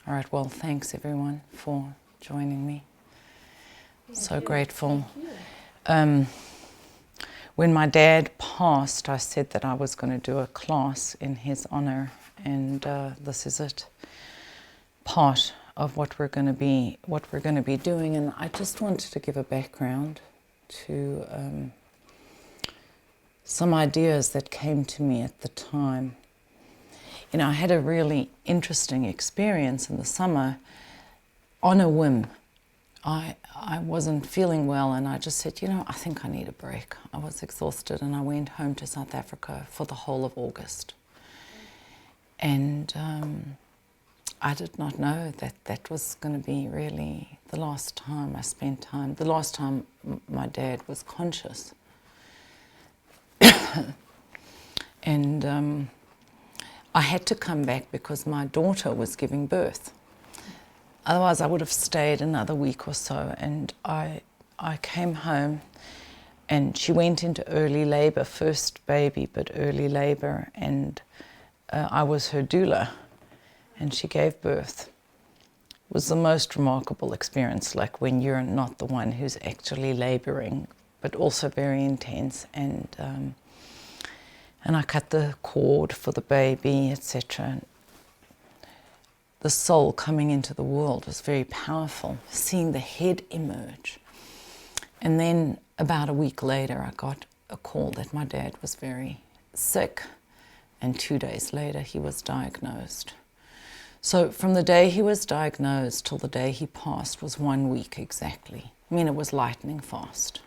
All right, well, thanks everyone for joining me. So grateful. When my dad passed, I said that I was going to do a class in his honor, and this is it. Part of what we're going to be doing, and I just wanted to give a background to some ideas that came to me at the time. You know, I had a really interesting experience in the summer on a whim. I wasn't feeling well, and I just said, you know, I think I need a break. I was exhausted, and I went home to South Africa for the whole of August. And I did not know that that was going to be really the last time I spent time, the last time my dad was conscious. And I had to come back because my daughter was giving birth. Otherwise, I would have stayed another week or so. And I came home, and she went into early labor, first baby, but early labor. And I was her doula, and she gave birth. It was the most remarkable experience, like when you're not the one who's actually laboring, but also very intense. And I cut the cord for the baby, etc. The soul coming into the world was very powerful, seeing the head emerge. And then about a week later, I got a call that my dad was very sick, and 2 days later he was diagnosed. So from the day he was diagnosed till the day he passed was 1 week exactly. I mean, it was lightning fast.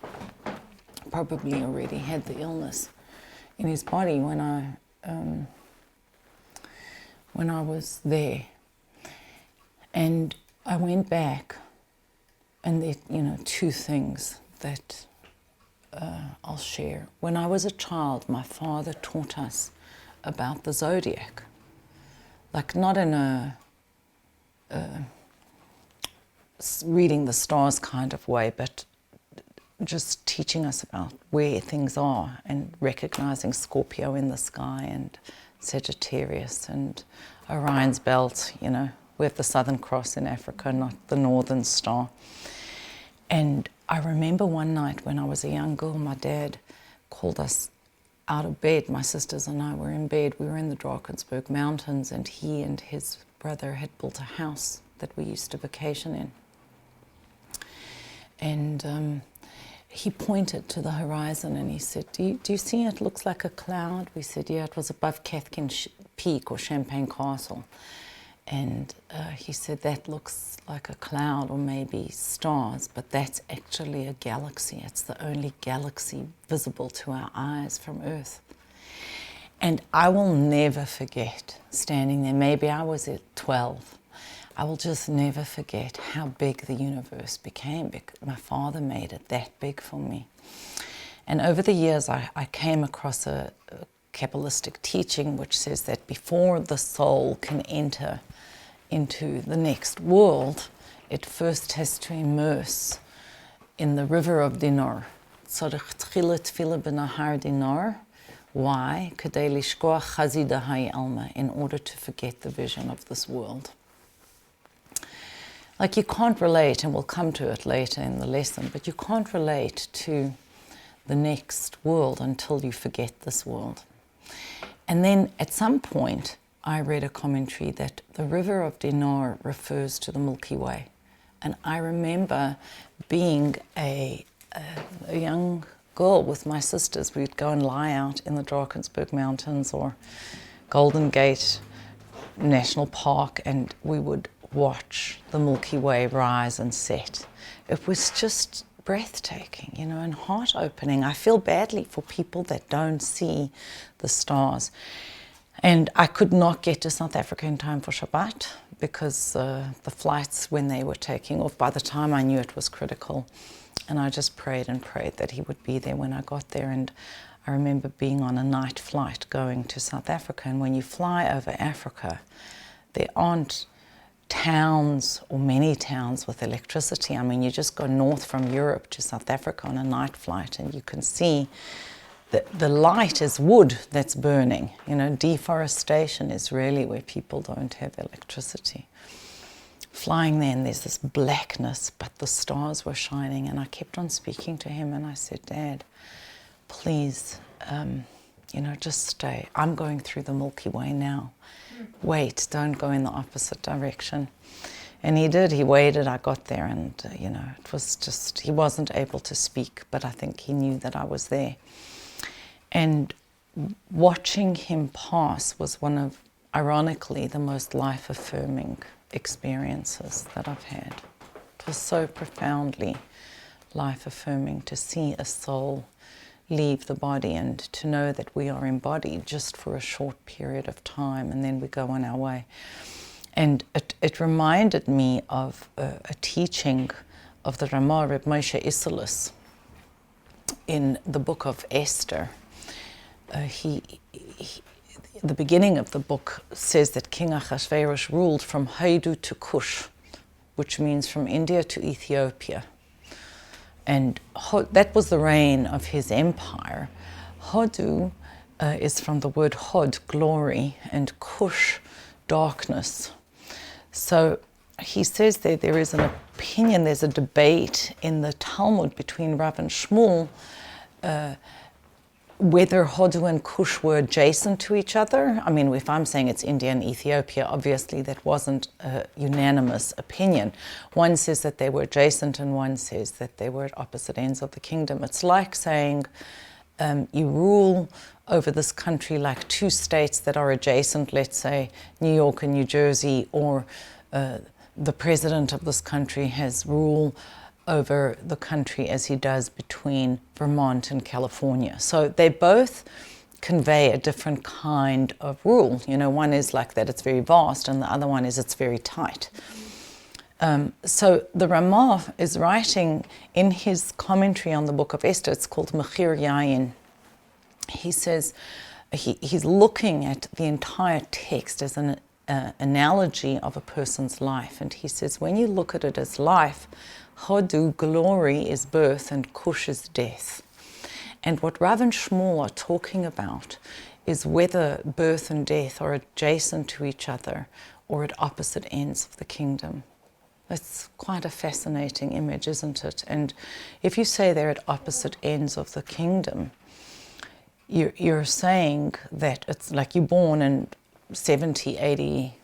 Probably already had the illness in his body when I was there. And I went back, and there, you know, two things that I'll share. When I was a child, my father taught us about the Zodiac, like not in a reading the stars kind of way, but just teaching us about where things are and recognizing Scorpio in the sky and Sagittarius and Orion's belt, you know. We have the Southern Cross in Africa, not the Northern Star. And I remember one night when I was a young girl, my dad called us out of bed. My sisters and I were in bed. We were in the Drakensberg Mountains, and he and his brother had built a house that we used to vacation in. And he pointed to the horizon and he said, do you see it looks like a cloud? We said, yeah, it was above Cathkin Peak or Champagne Castle. And he said, that looks like a cloud or maybe stars, but that's actually a galaxy. It's the only galaxy visible to our eyes from Earth. And I will never forget standing there. Maybe I was at 12. I will just never forget how big the universe became. My father made it that big for me. And over the years, I came across a Kabbalistic teaching which says that before the soul can enter into the next world, it first has to immerse in the river of Dinar. Why? In order to forget the vision of this world. Like, you can't relate, and we'll come to it later in the lesson, but you can't relate to the next world until you forget this world. And then at some point, I read a commentary that the river of Dinar refers to the Milky Way. And I remember being a young girl with my sisters. We'd go and lie out in the Drakensberg Mountains or Golden Gate National Park, and we would watch the Milky Way rise and set. It was just breathtaking, you know, and heart-opening. I feel badly for people that don't see the stars. And I could not get to South Africa in time for Shabbat because the flights, when they were taking off, by the time I knew it was critical. And I just prayed and prayed that he would be there when I got there. And I remember being on a night flight going to South Africa. And when you fly over Africa, there aren't towns or many towns with electricity. I mean, you just go north from Europe to South Africa on a night flight and you can see the light is wood that's burning. You know, deforestation is really where people don't have electricity. flying there, and there's this blackness, but the stars were shining, and I kept on speaking to him, and I said, Dad, please, just stay. I'm going through the Milky Way now. Wait, don't go in the opposite direction. And he did. He waited. I got there, and, it was just, he wasn't able to speak, but I think he knew that I was there. And watching him pass was one of, ironically, the most life-affirming experiences that I've had. It was so profoundly life-affirming to see a soul leave the body and to know that we are embodied just for a short period of time, and then we go on our way. And it reminded me of a teaching of the Ramah Reb Moshe Isserles in the book of Esther. The beginning of the book says that King Ahasuerus ruled from Hodu to Kush, which means from India to Ethiopia. And that was the reign of his empire. Hodu is from the word Hod, glory, and Kush, darkness. So he says there is an opinion, there's a debate in the Talmud between Rav and Shmuel whether Hodu and Kush were adjacent to each other. I mean, if I'm saying it's India and Ethiopia, obviously that wasn't a unanimous opinion. One says that they were adjacent and one says that they were at opposite ends of the kingdom. It's like saying you rule over this country like two states that are adjacent, let's say New York and New Jersey, or the president of this country has rule over the country as he does between Vermont and California. So they both convey a different kind of rule. One is like that it's very vast, and the other one is it's very tight. So the Ramah is writing in his commentary on the book of Esther, it's called Mechir Yayin. He says he's looking at the entire text as an analogy of a person's life. And he says, when you look at it as life, Hodu, glory, is birth, and Kush is death. And what Rav and Shmuel are talking about is whether birth and death are adjacent to each other or at opposite ends of the kingdom. It's quite a fascinating image, isn't it? And if you say they're at opposite ends of the kingdom, you're saying that it's like you're born and 70, 80,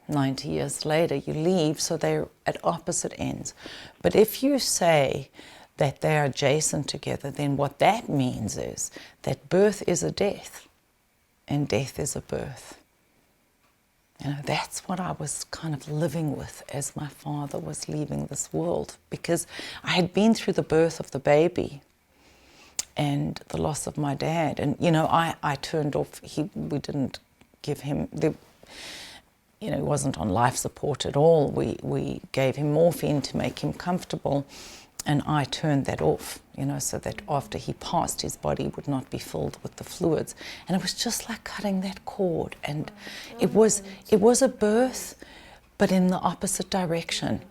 90 years later you leave, so they're at opposite ends. But if you say that they are adjacent together, then what that means is that birth is a death and death is a birth. That's what I was kind of living with as my father was leaving this world, because I had been through the birth of the baby and the loss of my dad. And, I turned off, we didn't give him, he wasn't on life support at all. We gave him morphine to make him comfortable, and I turned that off, so that after he passed, his body would not be filled with the fluids. And it was just like cutting that cord. And it was a birth, but in the opposite direction.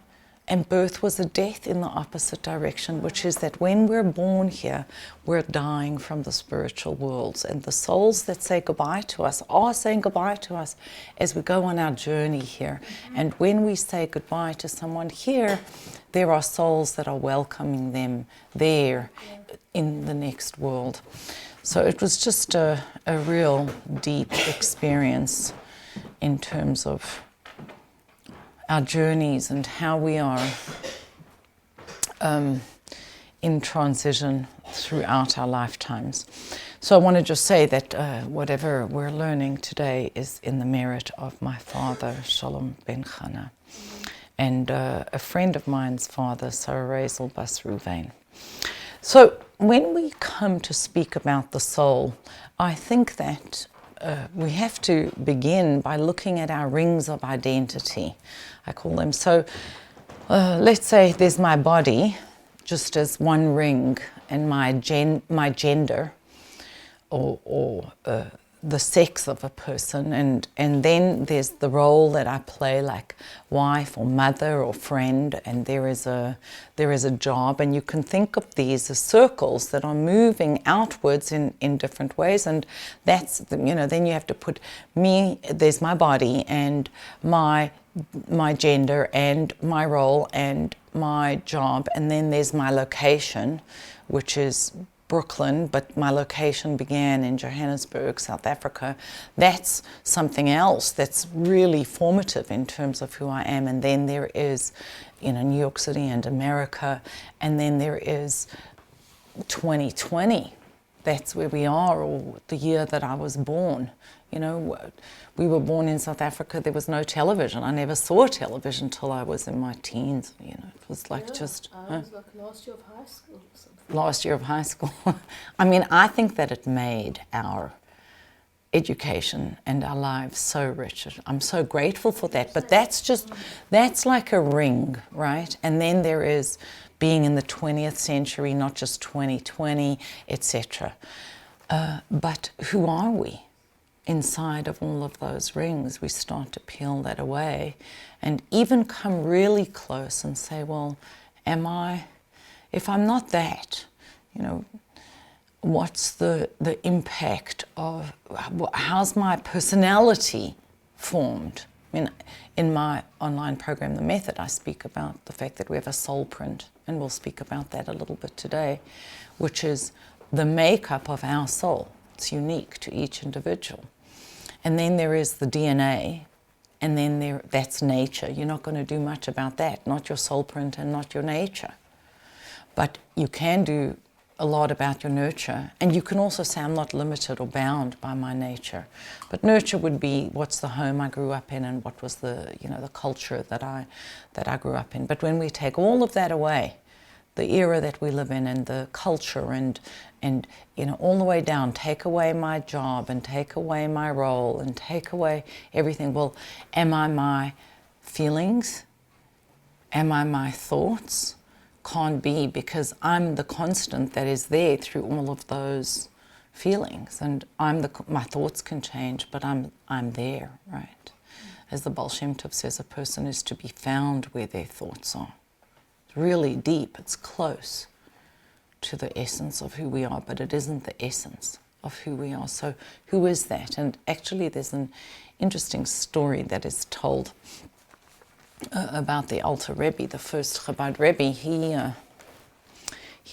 And birth was a death in the opposite direction, which is that when we're born here, we're dying from the spiritual worlds. And the souls that say goodbye to us are saying goodbye to us as we go on our journey here. And when we say goodbye to someone here, there are souls that are welcoming them there in the next world. So it was just a real deep experience in terms of our journeys and how we are in transition throughout our lifetimes. So I want to just say that whatever we're learning today is in the merit of my father, Shalom ben Chana, and a friend of mine's father, Sarah Razel Bas Ruvain. So when we come to speak about the soul, I think that we have to begin by looking at our rings of identity, I call them. So let's say there's my body, just as one ring, and my gender, or the sex of a person, and then there's the role that I play, like wife or mother or friend, and there is a job, and you can think of these as circles that are moving outwards in different ways, and that's, then you have to put me, there's my body and my gender and my role and my job, and then there's my location, which is Brooklyn, but my location began in Johannesburg, South Africa. That's something else that's really formative in terms of who I am. And then there is, New York City and America, and then there is 2020. That's where we are, or the year that I was born. We were born in South Africa. There was no television. I never saw television till I was in my teens. It was like I was like last year of high school or something. Last year of high school. I mean, I think that it made our education and our lives so rich. I'm so grateful for that. But that's like a ring, right? And then there is being in the 20th century, not just 2020, etc. But who are we? Inside of all of those rings, we start to peel that away and even come really close and say, well, if I'm not that, what's the impact of, how's my personality formed? I mean, in my online program, The Method, I speak about the fact that we have a soul print, and we'll speak about that a little bit today, which is the makeup of our soul. It's unique to each individual. And then there is the DNA, and then that's nature. You're not going to do much about that, not your soul print and not your nature. But you can do a lot about your nurture, and you can also say, I'm not limited or bound by my nature. But nurture would be what's the home I grew up in, and what was the culture that I grew up in. But when we take all of that away, the era that we live in and the culture and all the way down, take away my job and take away my role and take away everything. Well, am I my feelings? Am I my thoughts? Can't be, because I'm the constant that is there through all of those feelings, and my thoughts can change, but I'm there, right? As the Baal Shem Tov says, a person is to be found where their thoughts are. Really deep, it's close to the essence of who we are, but it isn't the essence of who we are. So who is that? And actually there's an interesting story that is told about the Alter Rebbe, the first Chabad Rebbe. He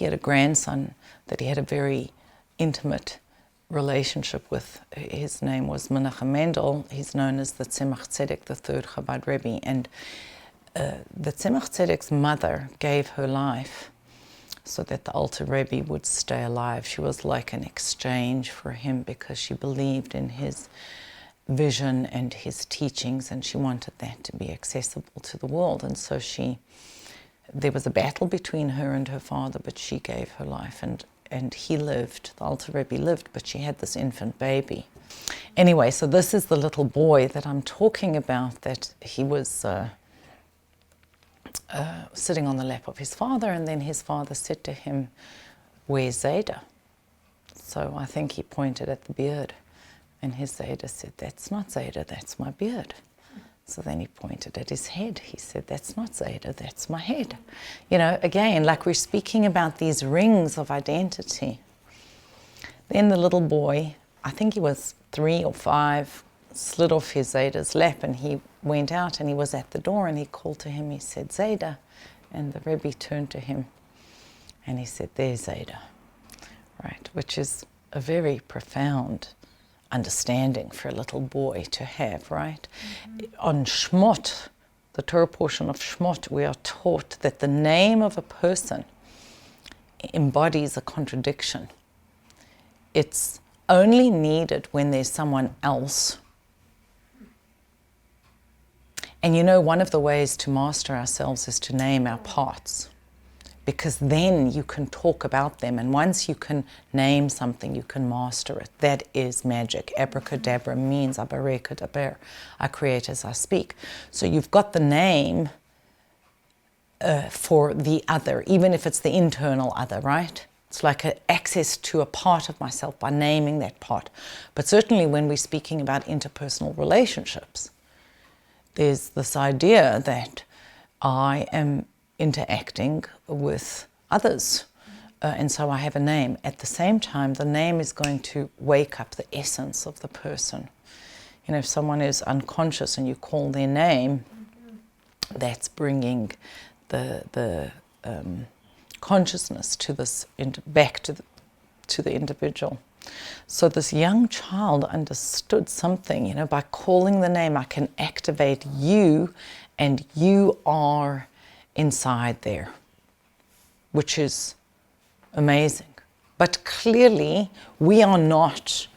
had a grandson that he had a very intimate relationship with. His name was Menachem Mendel. He's known as the Tzemach Tzedek, the third Chabad Rebbe. And the Tzemach Tzedek's mother gave her life so that the Alter Rebbe would stay alive. She was like an exchange for him because she believed in his vision and his teachings, and she wanted that to be accessible to the world. And so there was a battle between her and her father, but she gave her life, and he lived, the Alter Rebbe lived, but she had this infant baby. Anyway, so this is the little boy that I'm talking about, that he was sitting on the lap of his father, and then his father said to him, "Where's Zayda?" So I think he pointed at the beard, and his Zayda said, "That's not Zayda, that's my beard." So then he pointed at his head. He said, "That's not Zayda, that's my head." Again, like we're speaking about these rings of identity. Then the little boy, I think he was 3 or 5, slid off his Zayda's lap, and he went out, and he was at the door, and he called to him. He said, "Zayda." And the Rebbe turned to him and he said, "There's Zayda," right? Which is a very profound understanding for a little boy to have, right? Mm-hmm. On Shmot, the Torah portion of Shmot, we are taught that the name of a person embodies a contradiction. It's only needed when there's someone else. And one of the ways to master ourselves is to name our parts, because then you can talk about them, and once you can name something, you can master it. That is magic. Abracadabra means abarekadaber. I create as I speak. So you've got the name for the other, even if it's the internal other, right? It's like access to a part of myself by naming that part. But certainly when we're speaking about interpersonal relationships, there's this idea that I am interacting with others. And so I have a name. At the same time, the name is going to wake up the essence of the person. You know, if someone is unconscious and you call their name, that's bringing the consciousness to this back to the individual. So this young child understood something. You know, by calling the name, I can activate you, and you are inside there, which is amazing. But clearly we are not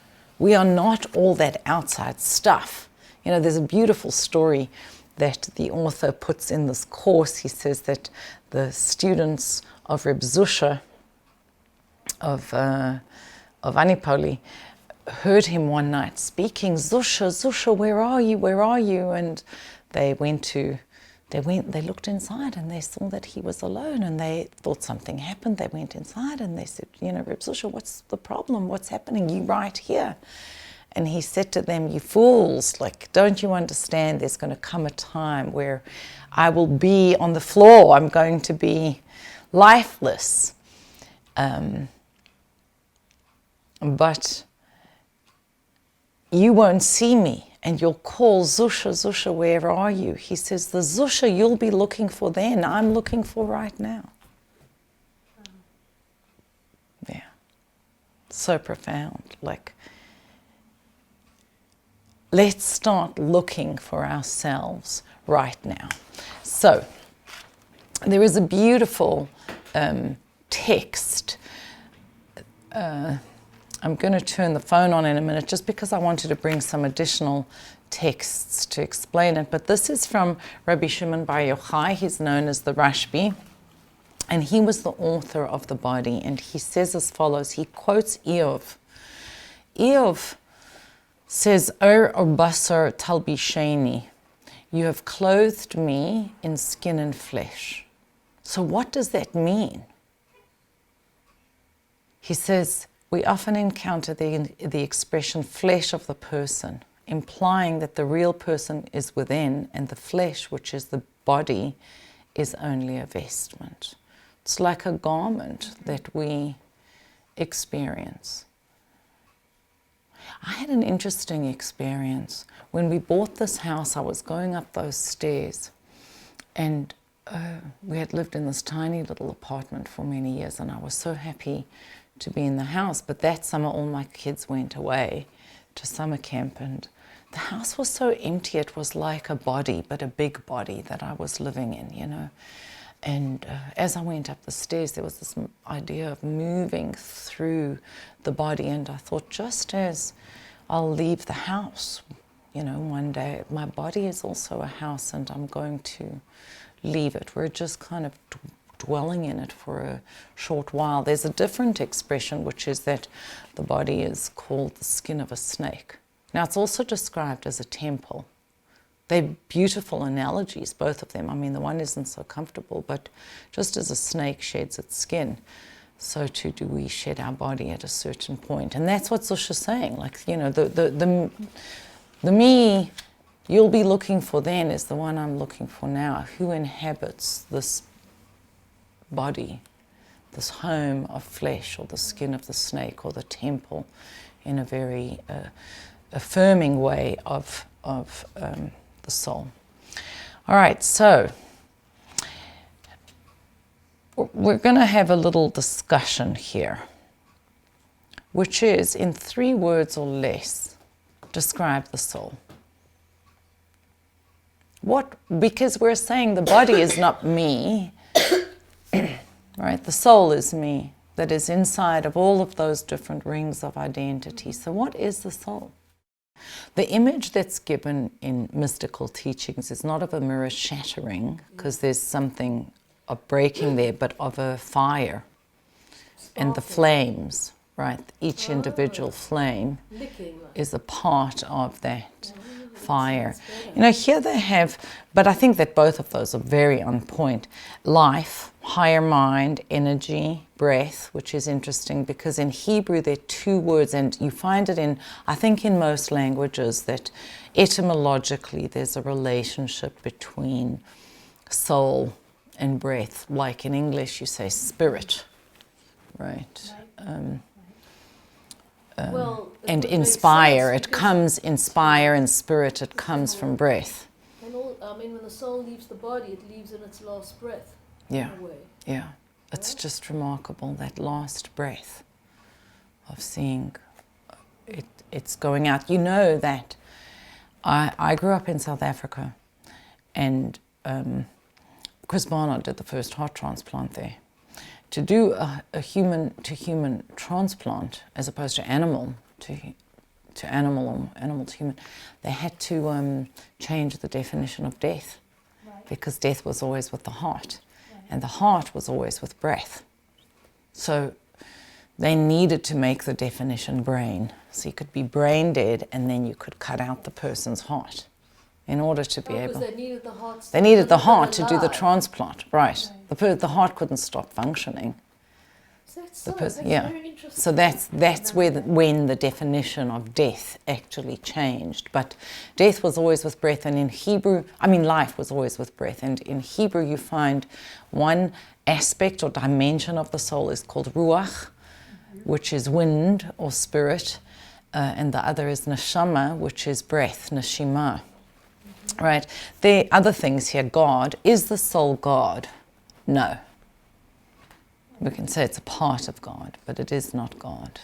all that outside stuff. You know, there's a beautiful story that the author puts in this course. He says that the students of Reb Zusha of Anipoli heard him one night speaking, Zusha, Zusha, where are you, where are you? And they looked inside and they saw that he was alone, and they thought something happened. They went inside and they said, you know, Reb Zusha, what's the problem? What's happening? You right here. And he said to them, you fools, like, don't you understand there's going to come a time where I will be on the floor. I'm going to be lifeless. But you won't see me. And you'll call, Zusha, Zusha, where are you? He says, the Zusha you'll be looking for then, I'm looking for right now. Yeah. So profound. Like, let's start looking for ourselves right now. So, there is a beautiful text. I'm going to turn the phone on in a minute just because I wanted to bring some additional texts to explain it. But this is from Rabbi Shimon Bar Yochai. He's known as the Rashbi. And he was the author of the body. And he says as follows. He quotes Eov. Eov says, Ur basar talbisheni. You have clothed me in skin and flesh. So what does that mean? He says, we often encounter the expression flesh of the person, implying that the real person is within and the flesh, which is the body, is only a vestment. It's like a garment that we experience. I had an interesting experience. When we bought this house, I was going up those stairs, and we had lived in this tiny little apartment for many years, and I was so happy to be in the house. But that summer all my kids went away to summer camp, and the house was so empty. It was like a body, but a big body that I was living in, you know. And as I went up the stairs, there was this idea of moving through the body, and I thought, just as I'll leave the house, you know, one day, my body is also a house, and I'm going to leave it. We're just kind of dwelling in it for a short while. There's a different expression, which is that the body is called the skin of a snake. Now, it's also described as a temple. They're beautiful analogies, both of them. I mean, the one isn't so comfortable, but just as a snake sheds its skin, so too do we shed our body at a certain point. And that's what Zusha's saying. Like, you know, the me you'll be looking for then is the one I'm looking for now, who inhabits this body, this home of flesh, or the skin of the snake, or the temple, in a very affirming way of the soul. All right, so we're going to have a little discussion here, which is, in 3 words or less, describe the soul. Because we're saying the body is not me, right? The soul is me, that is inside of all of those different rings of identity. So what is the soul? The image that's given in mystical teachings is not of a mirror shattering, because there's something of breaking there, but of a fire and the flames, right? Each individual flame is a part of that fire. You know, here they have, but I think that both of those are very on point. Life, higher mind, energy, breath, which is interesting because in Hebrew there are two words, and you find it in, I think in most languages, that etymologically there's a relationship between soul and breath. Like in English you say spirit, right? And inspire, it comes, inspire and spirit, it comes from breath. And when the soul leaves the body, it leaves in its last breath. Yeah, in a way. yeah. It's just remarkable, that last breath of seeing it's going out. You know that I grew up in South Africa, and Chris Barnard did the first heart transplant there. To do a human-to-human transplant, as opposed to animal to animal or animal to human, they had to change the definition of death, because death was always with the heart, and the heart was always with breath. So they needed to make the definition brain. So you could be brain dead, and then you could cut out the person's heart in order to be able. They needed the heart. They needed the heart to do the transplant, right? The heart couldn't stop functioning. That's yeah. very interesting. So that's where when the definition of death actually changed. But death was always with breath, and in Hebrew, life was always with breath. And in Hebrew, you find one aspect or dimension of the soul is called ruach, which is wind or spirit, and the other is neshama, which is breath, neshima. Right? The other things here, God. Is the soul God? No. We can say it's a part of God, but it is not God.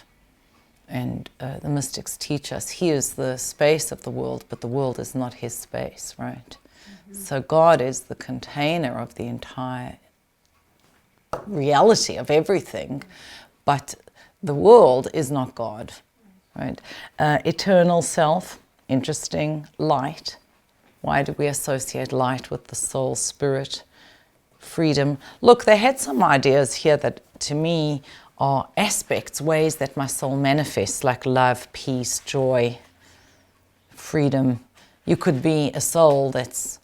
And the mystics teach us he is the space of the world, but the world is not his space, right? So God is the container of the entire reality of everything, but the world is not God, right? Eternal self, interesting. Light. Why do we associate light with the soul, spirit, freedom? Look, they had some ideas here that to me are aspects, ways that my soul manifests, like love, peace, joy, freedom. You could be a soul that's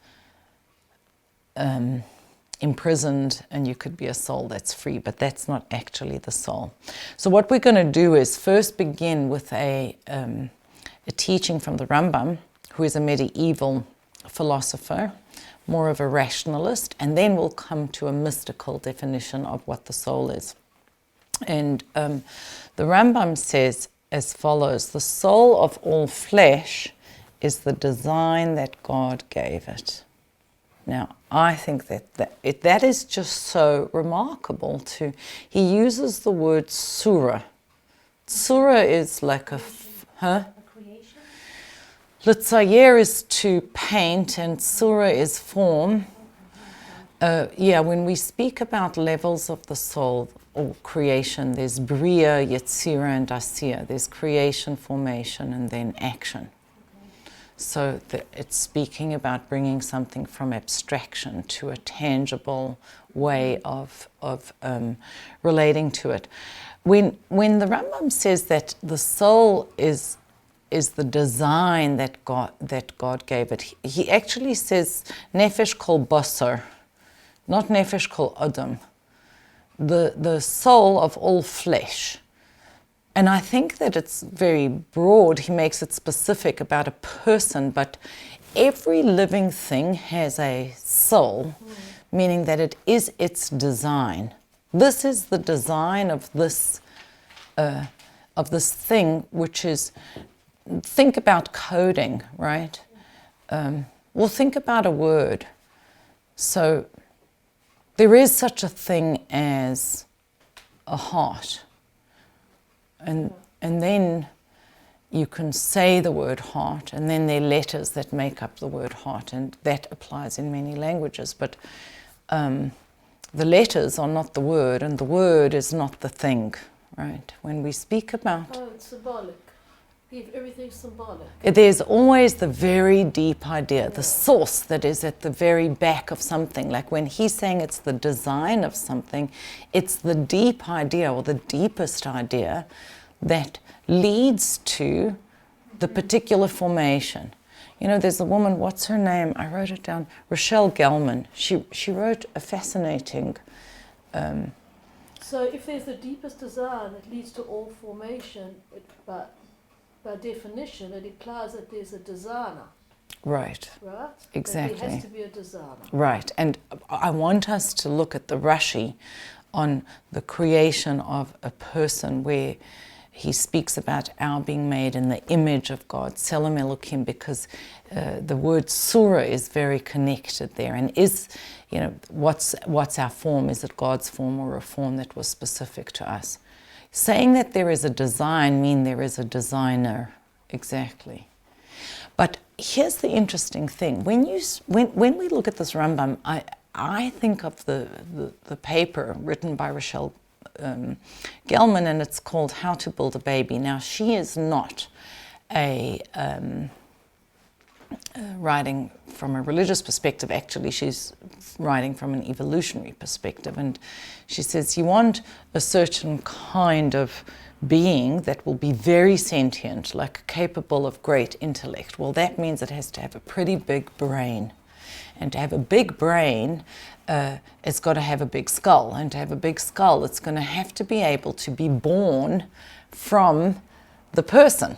imprisoned, and you could be a soul that's free, but that's not actually the soul. So what we're going to do is first begin with a teaching from the Rambam, who is a medieval philosopher, more of a rationalist, and then we'll come to a mystical definition of what the soul is. And the Rambam says as follows: the soul of all flesh is the design that God gave it. Now, I think that is just so remarkable too. He uses the word surah. Surah is like a creation? L'tzayer is to paint, and surah is form. When we speak about levels of the soul or creation, there's bria, yetzira, and asiya. There's creation, formation, and then action. So it's speaking about bringing something from abstraction to a tangible way of relating to it. When the Rambam says that the soul is the design that God gave it, he actually says nefesh kol basar, not nefesh kol adam, the soul of all flesh. And I think that it's very broad. He makes it specific about a person, but every living thing has a soul, meaning that it is its design. This is the design of this thing, which is, think about coding, right? Well, think about a word. So there is such a thing as a heart. And then you can say the word heart, and then there are letters that make up the word heart, and that applies in many languages. But the letters are not the word, and the word is not the thing, right? When we speak about... Oh, it's symbolic. Everything's symbolic. There's always the very deep idea, the source that is at the very back of something. Like when he's saying it's the design of something, it's the deep idea or the deepest idea that leads to the particular formation. You know, there's a woman, what's her name? I wrote it down. Rochelle Gelman. She wrote a fascinating... So if there's the deepest desire that leads to all formation, by definition, it implies that there's a dharana. Right. Right? Exactly. That there has to be a dharana. Right. And I want us to look at the Rashi on the creation of a person, where he speaks about our being made in the image of God, Tselem Elokim, because the word surah is very connected there. And is, you know, what's our form? Is it God's form or a form that was specific to us? Saying that there is a design means there is a designer. Exactly. But here's the interesting thing. When we look at this Rambam, I think of the paper written by Rochelle Gelman, and it's called How to Build a Baby. Now, she is not writing from a religious perspective. Actually, she's writing from an evolutionary perspective. And she says, you want a certain kind of being that will be very sentient, like capable of great intellect. Well, that means it has to have a pretty big brain. And to have a big brain, it's got to have a big skull. And to have a big skull, it's going to have to be able to be born from the person,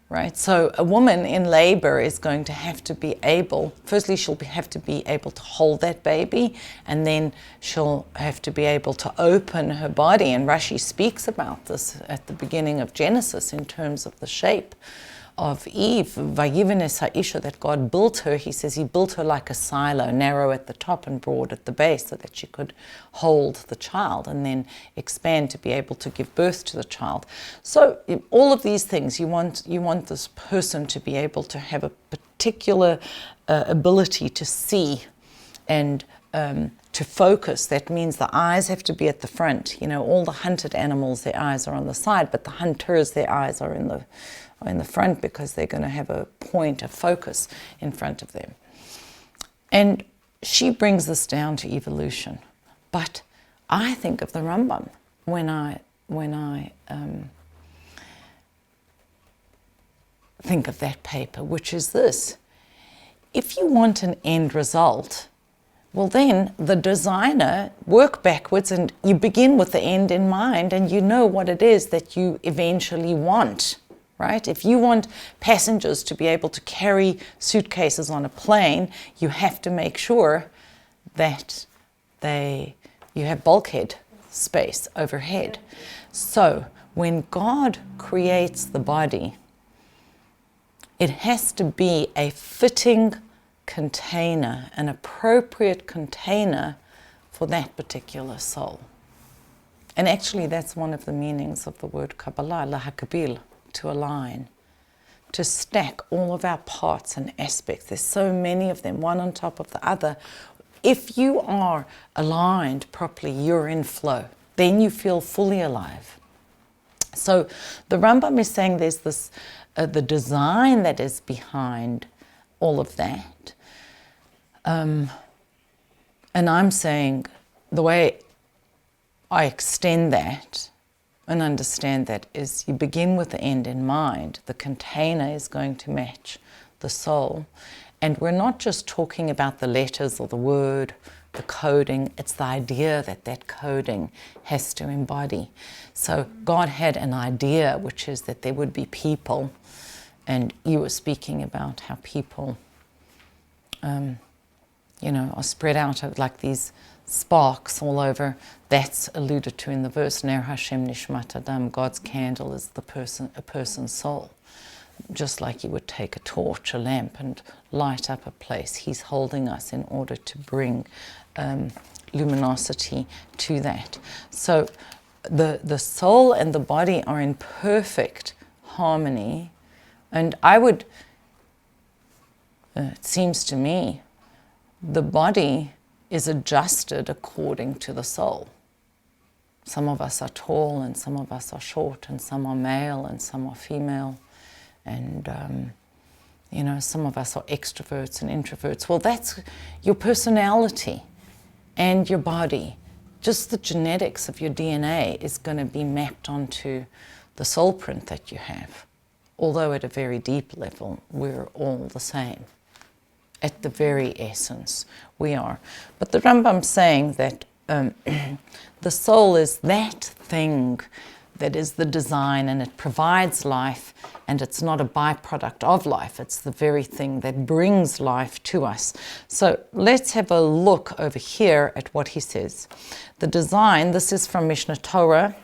right? So a woman in labor is going to have to be able, firstly, she'll have to be able to hold that baby, and then she'll have to be able to open her body. And Rashi speaks about this at the beginning of Genesis in terms of the shape of Eve, Vayivenes Ha'isha, that God built her. He says he built her like a silo, narrow at the top and broad at the base, so that she could hold the child and then expand to be able to give birth to the child. So all of these things, you want this person to be able to have a particular ability to see and to focus. That means the eyes have to be at the front. You know, all the hunted animals, their eyes are on the side, but the hunters, their eyes are in the front, because they're going to have a point of focus in front of them. And she brings this down to evolution. But I think of the Rambam when I think of that paper, which is this. If you want an end result, well then the designer, work backwards, and you begin with the end in mind, and you know what it is that you eventually want. Right? If you want passengers to be able to carry suitcases on a plane, you have to make sure that you have bulkhead space overhead. So when God creates the body, it has to be a fitting container, an appropriate container for that particular soul. And actually that's one of the meanings of the word Kabbalah, lahakabil, to align, to stack all of our parts and aspects. There's so many of them, one on top of the other. If you are aligned properly, you're in flow. Then you feel fully alive. So the Rambam is saying there's this, the design that is behind all of that. And I'm saying the way I extend that and understand that is you begin with the end in mind. The container is going to match the soul. And we're not just talking about the letters or the word, the coding. It's the idea that that coding has to embody. So God had an idea, which is that there would be people. And you were speaking about how people, are spread out like these sparks all over. That's alluded to in the verse, Ner Hashem Nishmat Adam. God's candle is a person's soul. Just like you would take a torch, a lamp, and light up a place. He's holding us in order to bring luminosity to that. So the soul and the body are in perfect harmony. And it seems to me, the body is adjusted according to the soul. Some of us are tall and some of us are short, and some are male and some are female, and some of us are extroverts and introverts. Well, that's your personality and your body. Just the genetics of your DNA is going to be mapped onto the soul print that you have. although at a very deep level, we're all the same. At the very essence, we are. But the Rambam's saying that the soul is that thing that is the design, and it provides life, and it's not a byproduct of life. It's the very thing that brings life to us. So let's have a look over here at what he says. The design, this is from Mishnah Torah.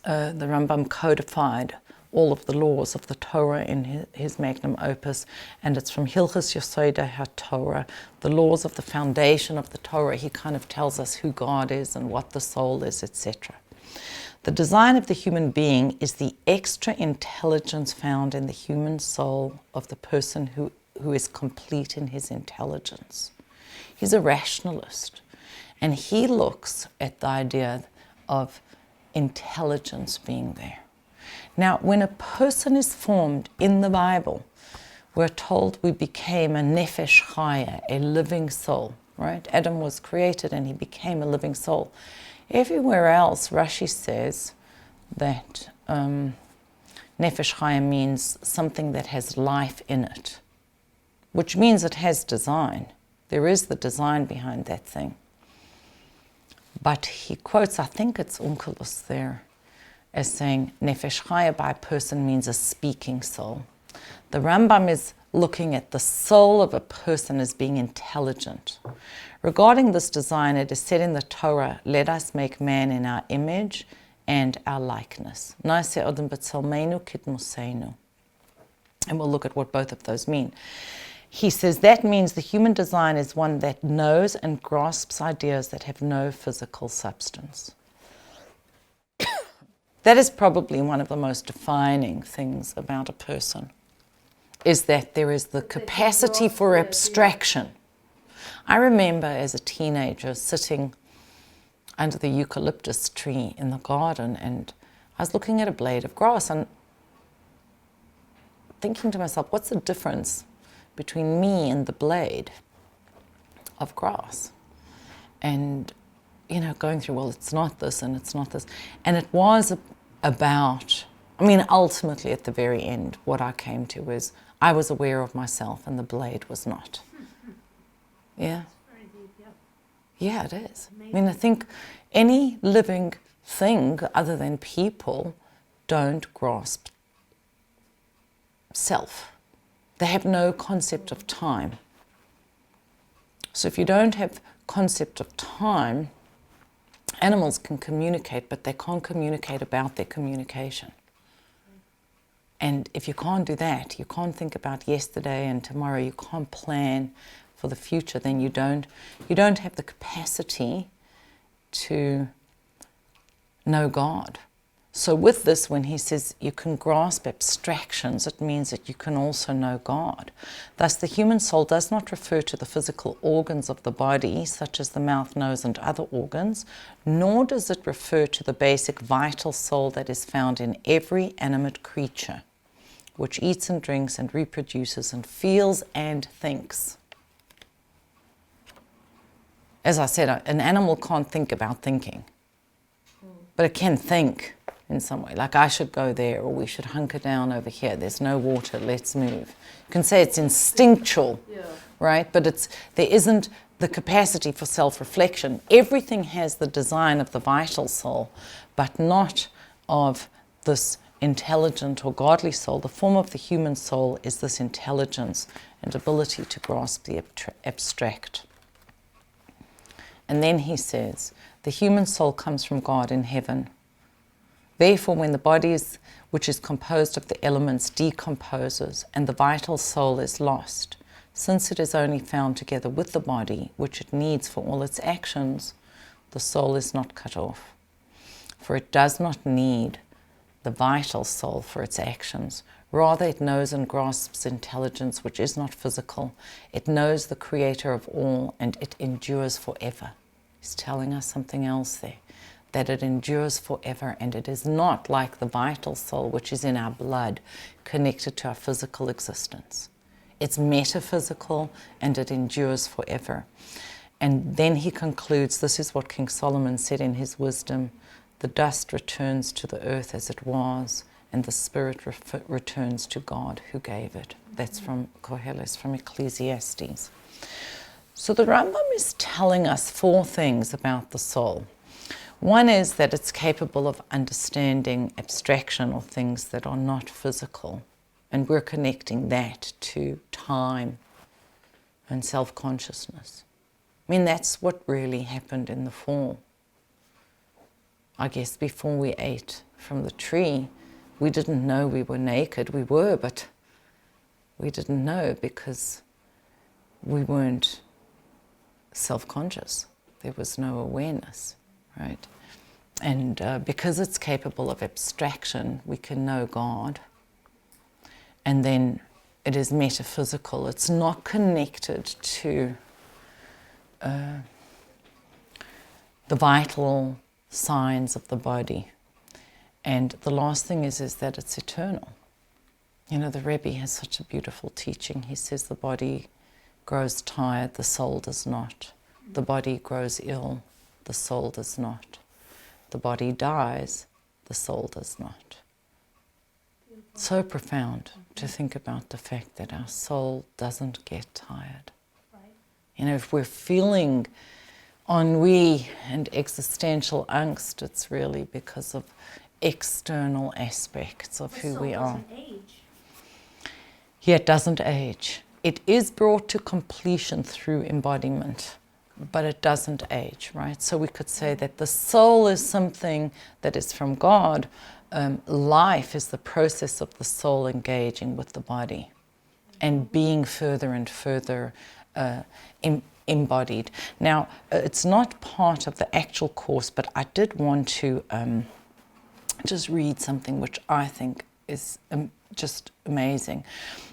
The Rambam codified all of the laws of the Torah in his magnum opus, and it's from Hilchos Yesodei HaTorah, the laws of the foundation of the Torah. He kind of tells us who God is and what the soul is, etc. The design of the human being is the extra intelligence found in the human soul of the person who is complete in his intelligence. He's a rationalist, and he looks at the idea of intelligence being there. Now, when a person is formed in the Bible, we're told we became a nefesh chaya, a living soul, right? Adam was created and he became a living soul. Everywhere else, Rashi says that nefesh chaya means something that has life in it, which means it has design. There is the design behind that thing. But he quotes, I think it's Onkelos there, as saying nefesh chaya by a person means a speaking soul. The Rambam is looking at the soul of a person as being intelligent. Regarding this design, it is said in the Torah, let us make man in our image and our likeness. And we'll look at what both of those mean. He says that means the human design is one that knows and grasps ideas that have no physical substance. That is probably one of the most defining things about a person, is that there is the capacity for abstraction. I remember as a teenager sitting under the eucalyptus tree in the garden, and I was looking at a blade of grass and thinking to myself, what's the difference between me and the blade of grass? And, you know, going through, well, it's not this and it's not this. And it was about, I mean, ultimately at the very end, what I came to was I was aware of myself and the blade was not. Yeah? Very deep, yeah. Yeah, it is. I mean, I think any living thing other than people don't grasp self. They have no concept of time. So if you don't have concept of time, animals can communicate, but they can't communicate about their communication. And if you can't do that, you can't think about yesterday and tomorrow, you can't plan for the future, then you don't have the capacity to know God. So with this, when he says you can grasp abstractions, it means that you can also know God. Thus, the human soul does not refer to the physical organs of the body, such as the mouth, nose, and other organs, nor does it refer to the basic vital soul that is found in every animate creature, which eats and drinks and reproduces and feels and thinks. As I said, an animal can't think about thinking, but it can think in some way, like I should go there, or we should hunker down over here, there's no water, let's move. You can say it's instinctual, right? But there isn't the capacity for self-reflection. Everything has the design of the vital soul, but not of this intelligent or godly soul. The form of the human soul is this intelligence and ability to grasp the abstract. And then he says, the human soul comes from God in heaven. Therefore, when the body, which is composed of the elements, decomposes and the vital soul is lost, since it is only found together with the body, which it needs for all its actions, the soul is not cut off. For it does not need the vital soul for its actions. Rather, it knows and grasps intelligence which is not physical. It knows the Creator of all, and it endures forever. He's telling us something else there, that it endures forever, and it is not like the vital soul which is in our blood, connected to our physical existence. It's metaphysical, and it endures forever. And then he concludes, this is what King Solomon said in his wisdom, the dust returns to the earth as it was, and the spirit returns to God who gave it. That's from Koheles, from Ecclesiastes. So the Rambam is telling us 4 things about the soul. One is that it's capable of understanding abstraction or things that are not physical, and we're connecting that to time and self-consciousness. I mean, that's what really happened in the fall. I guess before we ate from the tree, we didn't know we were naked. We were, but we didn't know because we weren't self-conscious. There was no awareness, right? And because it's capable of abstraction, we can know God. And then it is metaphysical. It's not connected to the vital signs of the body. And the last thing is that it's eternal. You know, the Rebbe has such a beautiful teaching. He says the body grows tired, the soul does not. The body grows ill, the soul does not. The body dies, the soul does not. So profound to think about the fact that our soul doesn't get tired. Right. You know, if we're feeling ennui and existential angst, it's really because of external aspects of who we are. Doesn't age. Yeah, it doesn't age. It is brought to completion through embodiment, but it doesn't age, right? So we could say that the soul is something that is from God. Life is the process of the soul engaging with the body and being further and further embodied. Now, it's not part of the actual course, but I did want to just read something which I think is just amazing.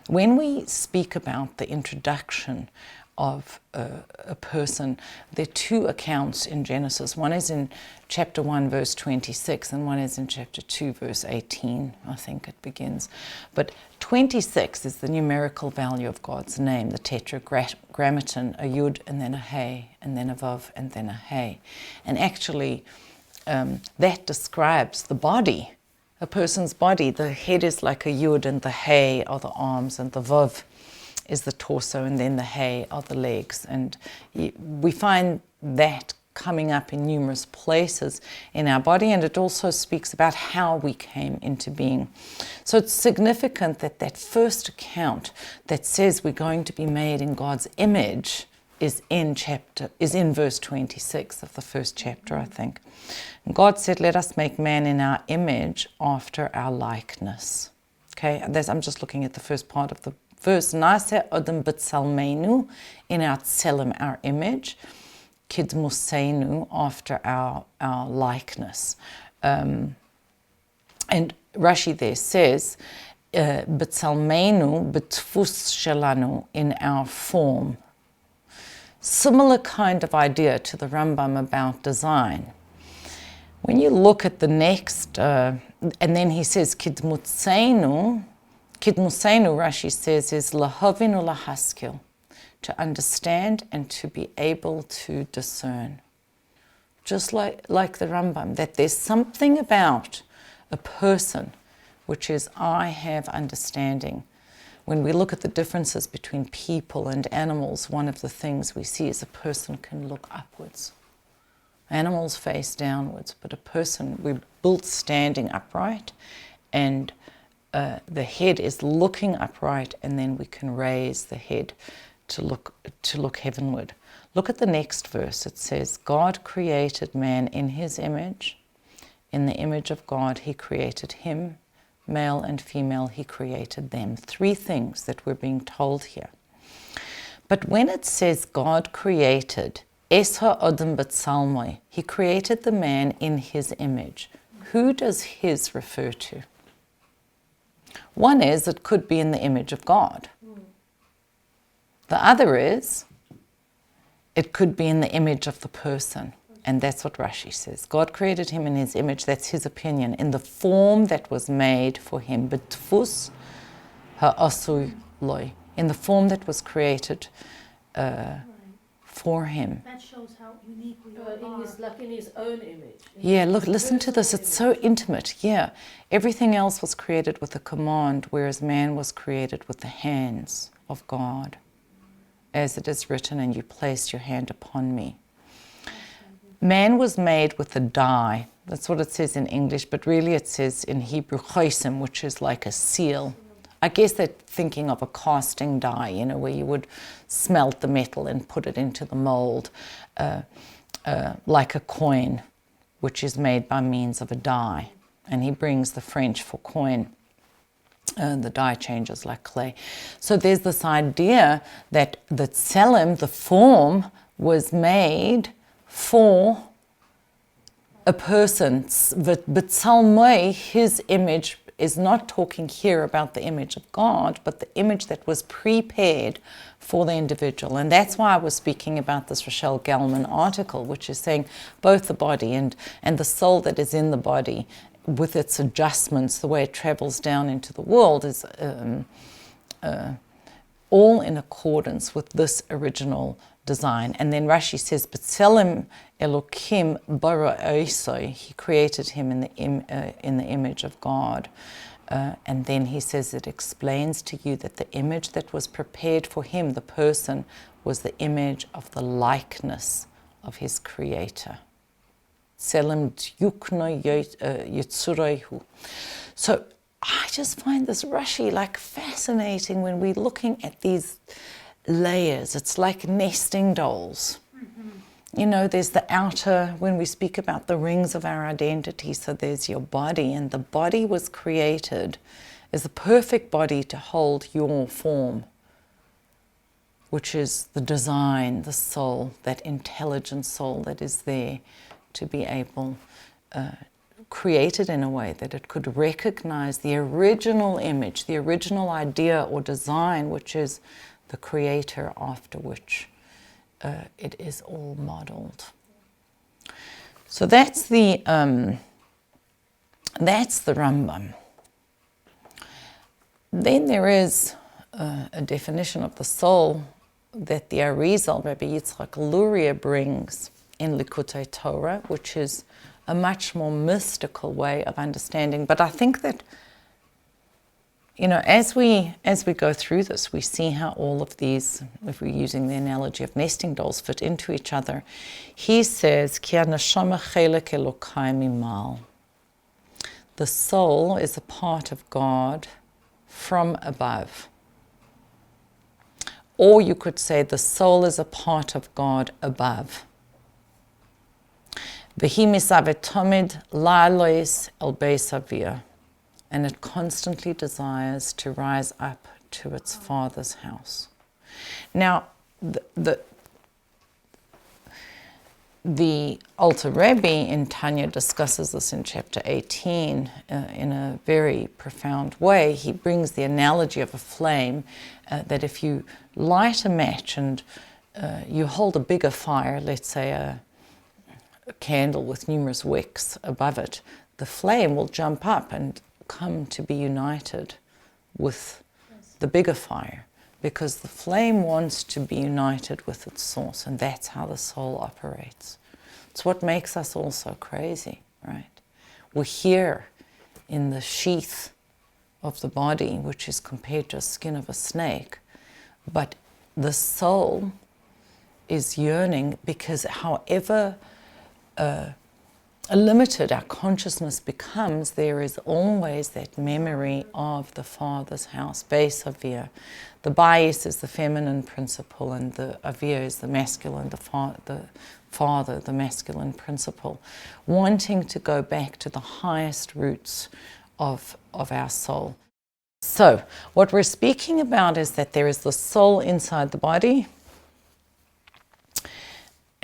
When we speak about the introduction of a person, there are 2 accounts in Genesis. One is in chapter 1, verse 26, and one is in chapter 2, verse 18, I think it begins. But 26 is the numerical value of God's name, the tetragrammaton, a yud and then a hey, and then a vav and then a hey. And actually, that describes the body, a person's body. The head is like a yud, and the hey are the arms, and the vav is the torso, and then the hey are the legs. And we find that coming up in numerous places in our body, and it also speaks about how we came into being. So it's significant that that first account that says we're going to be made in God's image is in verse 26 of the first chapter, I think. And God said, "Let us make man in our image after our likeness." Okay, I'm just looking at the first part of the verse. Nase Adam b'tzalmeinu, in our tselem, our image, kidmuseinu, after our likeness. And Rashi there says, b'tzalmeinu b'tfus shelanu, in our form. Similar kind of idea to the Rambam about design. When you look at the next, and then he says, Kidmuseinu, Rashi says, is lahavinu lahaskil, to understand and to be able to discern. Just like the Rambam, that there's something about a person which is, I have understanding. When we look at the differences between people and animals, one of the things we see is a person can look upwards. Animals face downwards, but a person, we're built standing upright, and the head is looking upright, and then we can raise the head to look heavenward. Look at the next verse. It says, God created man in his image. In the image of God, he created him. Male and female, he created them. 3 things that we're being told here. But when it says God created, Es ha'adam b'tzalmoi, he created the man in his image. Who does his refer to? One is, it could be in the image of God. The other is, it could be in the image of the person. And that's what Rashi says. God created him in his image, that's his opinion, in the form that was made for him. B'tfus ha'asui loi, in the form that was created for him. That shows how unique we all in are. his, like in his own image. Yeah, look, listen to this. It's so intimate. Yeah. Everything else was created with a command, whereas man was created with the hands of God. As it is written, and you placed your hand upon me. Man was made with a die. That's what it says in English, but really it says in Hebrew, chosim, which is like a seal. I guess they're thinking of a casting die, you know, where you would smelt the metal and put it into the mold, like a coin, which is made by means of a die. And he brings the French for coin. The die changes like clay. So there's this idea that the tselem, the form, was made for a person. But Tsalmei, his image, is not talking here about the image of God, but the image that was prepared for the individual. And that's why I was speaking about this Rochelle Gellman article, which is saying both the body and the soul that is in the body, with its adjustments, the way it travels down into the world, is all in accordance with this original design. And then Rashi says, "B'tselem Elokim bara oisoi," he created him in the image of God. And then he says it explains to you that the image that was prepared for him, the person, was the image of the likeness of his creator. So I just find this Rashi like fascinating when we're looking at these layers. It's like nesting dolls. You know, there's the outer, when we speak about the rings of our identity, so there's your body, and the body was created as the perfect body to hold your form, which is the design, the soul, that intelligent soul that is there to be able, created in a way that it could recognize the original image, the original idea or design, which is the creator after which it is all modeled. So that's the Rambam. Then there is a definition of the soul that the Arizal, Rabbi Yitzchak Luria, brings in Likutei Torah, which is a much more mystical way of understanding. But I think that, you know, as we go through this, we see how all of these, if we're using the analogy of nesting dolls, fit into each other. He says, "Ki haneshama chelek Elokai mimal." The soul is a part of God from above. Or you could say the soul is a part of God above. V'hi misavet tomid la'alois el beis avia. And it constantly desires to rise up to its father's house. Now, the Alter Rebbe in Tanya discusses this in chapter 18 in a very profound way. He brings the analogy of a flame, that if you light a match and you hold a bigger fire, let's say a candle with numerous wicks above it, the flame will jump up and come to be united with the bigger fire, because the flame wants to be united with its source, and that's how the soul operates. It's what makes us all so crazy, right? We're here in the sheath of the body, which is compared to a skin of a snake, but the soul is yearning, because however limited our consciousness becomes, there is always that memory of the Father's house, Beis Avia. The Bayis is the feminine principle, and the Avia is the masculine, the Father, the masculine principle, wanting to go back to the highest roots of our soul. So, what we're speaking about is that there is the soul inside the body,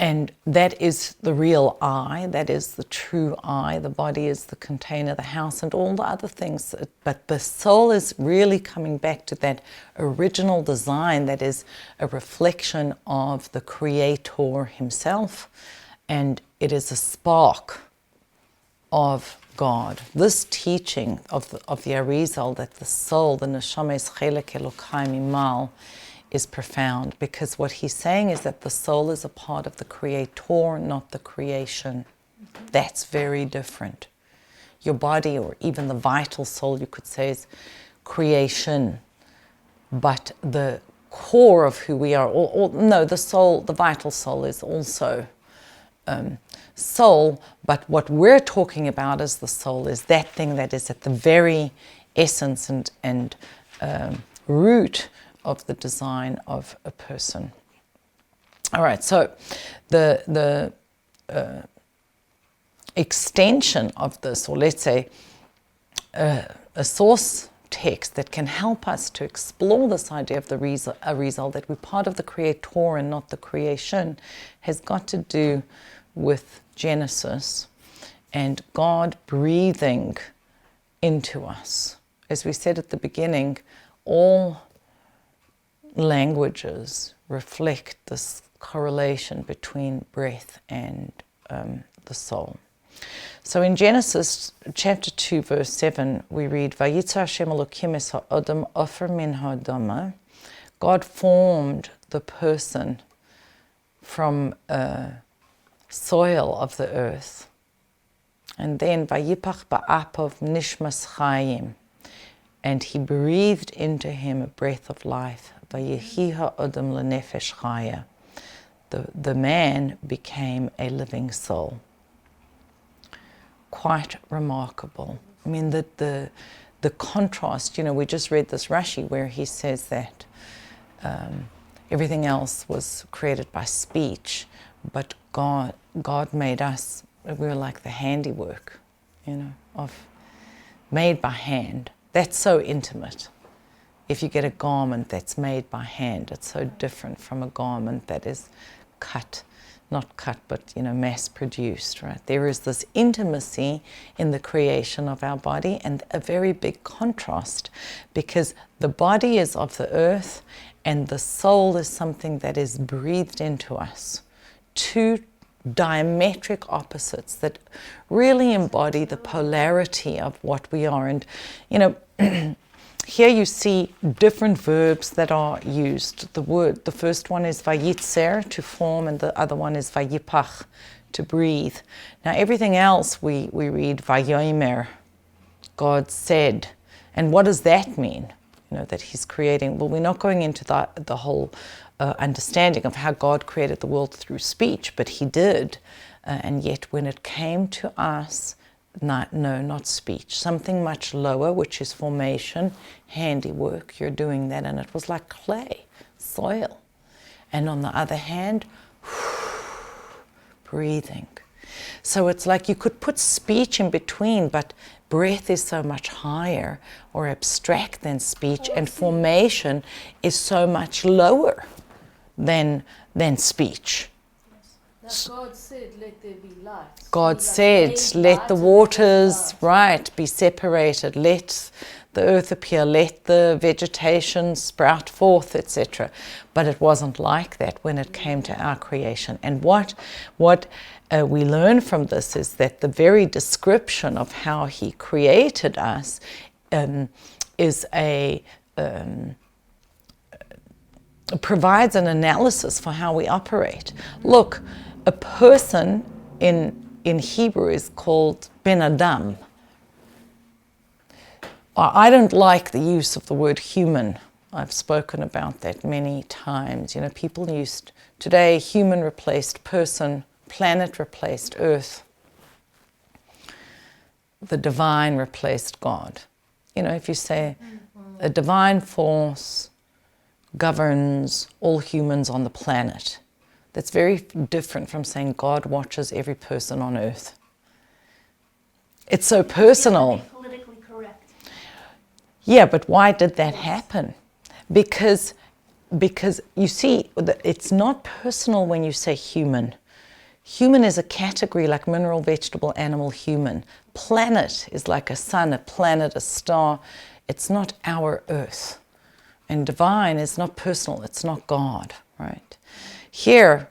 and that is the real I, that is the true I. The body is the container, the house, and all the other things. But the soul is really coming back to that original design that is a reflection of the Creator himself, and it is a spark of God. This teaching of the Arizal, that the soul, the Neshama is Chelek Elokai Mimal, is profound, because what he's saying is that the soul is a part of the creator, not the creation. That's very different. Your body, or even the vital soul, you could say, is creation, but the core of who we are, no, the soul, the vital soul is also soul, but what we're talking about as the soul is that thing that is at the very essence and root of the design of a person. All right, so the extension of this, or let's say a source text that can help us to explore this idea of the result, that we're part of the creator and not the creation, has got to do with Genesis and God breathing into us. As we said at the beginning, all languages reflect this correlation between breath and the soul. So in Genesis chapter 2 verse 7 we read, Vayitzer Hashem Elokim es ha'adam ofer min ha'adama. God formed the person from soil of the earth. And then Vayipach ba'apav nishmas chayim. And he breathed into him a breath of life. Vayehi ha'adam lenefesh chaya. The man became a living soul. Quite remarkable. I mean, the contrast, you know, we just read this Rashi where he says that everything else was created by speech, but God made us, we were like the handiwork, you know, of made by hand. That's so intimate. If you get a garment that's made by hand, it's so different from a garment that is cut. Not cut, but, you know, mass-produced, right? There is this intimacy in the creation of our body, and a very big contrast, because the body is of the earth and the soul is something that is breathed into us. Two diametric opposites that really embody the polarity of what we are. And, you know, here you see different verbs that are used. The first one is vayitzer, to form, and the other one is vayipach, to breathe. Now everything else we read vayomer, God said. And what does that mean? You know, that he's creating. Well, we're not going into the whole understanding of how God created the world through speech, but he did. And yet when it came to us, not speech, something much lower, which is formation, handiwork, you're doing that, and it was like clay, soil. And on the other hand, breathing. So it's like you could put speech in between, but breath is so much higher or abstract than speech, and formation is so much lower than speech. God said, let there be light. God said, let the waters, right, be separated, let the earth appear, let the vegetation sprout forth, etc. But it wasn't like that when it came to our creation. And what we learn from this is that the very description of how he created us provides an analysis for how we operate. Look, a person in Hebrew is called Ben Adam. I don't like the use of the word human. I've spoken about that many times. You know, people used today, human replaced person, planet replaced earth, the divine replaced God. You know, if you say a divine force governs all humans on the planet, that's very different from saying God watches every person on earth. It's so personal. Politically correct. Yeah, but why did that happen? Because you see, it's not personal when you say human. Human is a category like mineral, vegetable, animal, human. Planet is like a sun, a planet, a star. It's not our earth. And divine is not personal, it's not God, right? Here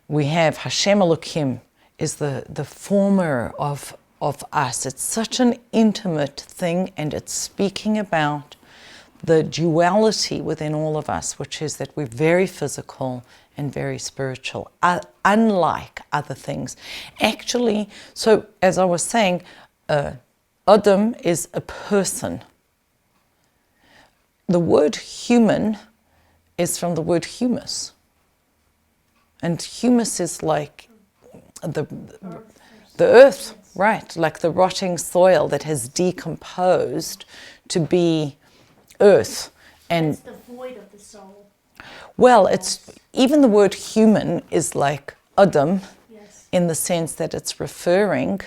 we have Hashem Elokim is the former of us. It's such an intimate thing, and it's speaking about the duality within all of us, which is that we're very physical and very spiritual, unlike other things. Actually, so as I was saying, Adam is a person. The word human is from the word humus. And humus is like the earth, right? Like the rotting soil that has decomposed to be earth. And it's the void of the soul. well, it's even the word human is like Adam, Yes. in the sense that it's referring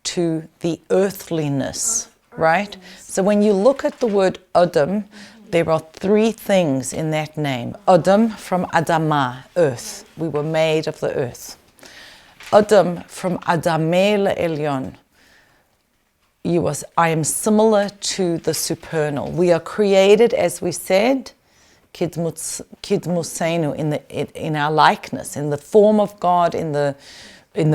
to the earthliness, right? So when you look at the word Adam, there are three things in that name. Adam from Adama, earth. We were made of the earth. Adam from Adameh Le'elyon. I am similar to the supernal. We are created, as we said, Kidmusenu, in our likeness, in the form of God, in the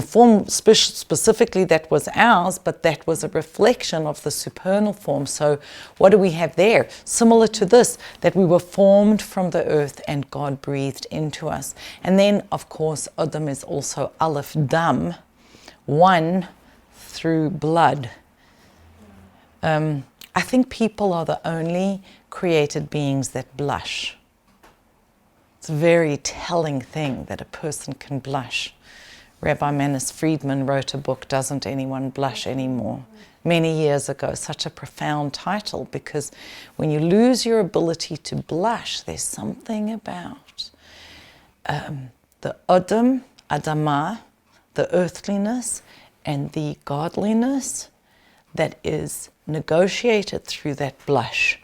form specifically that was ours, but that was a reflection of the supernal form. So what do we have there? Similar to this, that we were formed from the earth and God breathed into us. And then, of course, Adam is also Aleph Dam, one through blood. I think people are the only created beings that blush. It's a very telling thing that a person can blush. Rabbi Manis Friedman wrote a book, Doesn't Anyone Blush Anymore? Many years ago. Such a profound title, because when you lose your ability to blush, there's something about the Adam, Adama, the earthliness, and the godliness that is negotiated through that blush.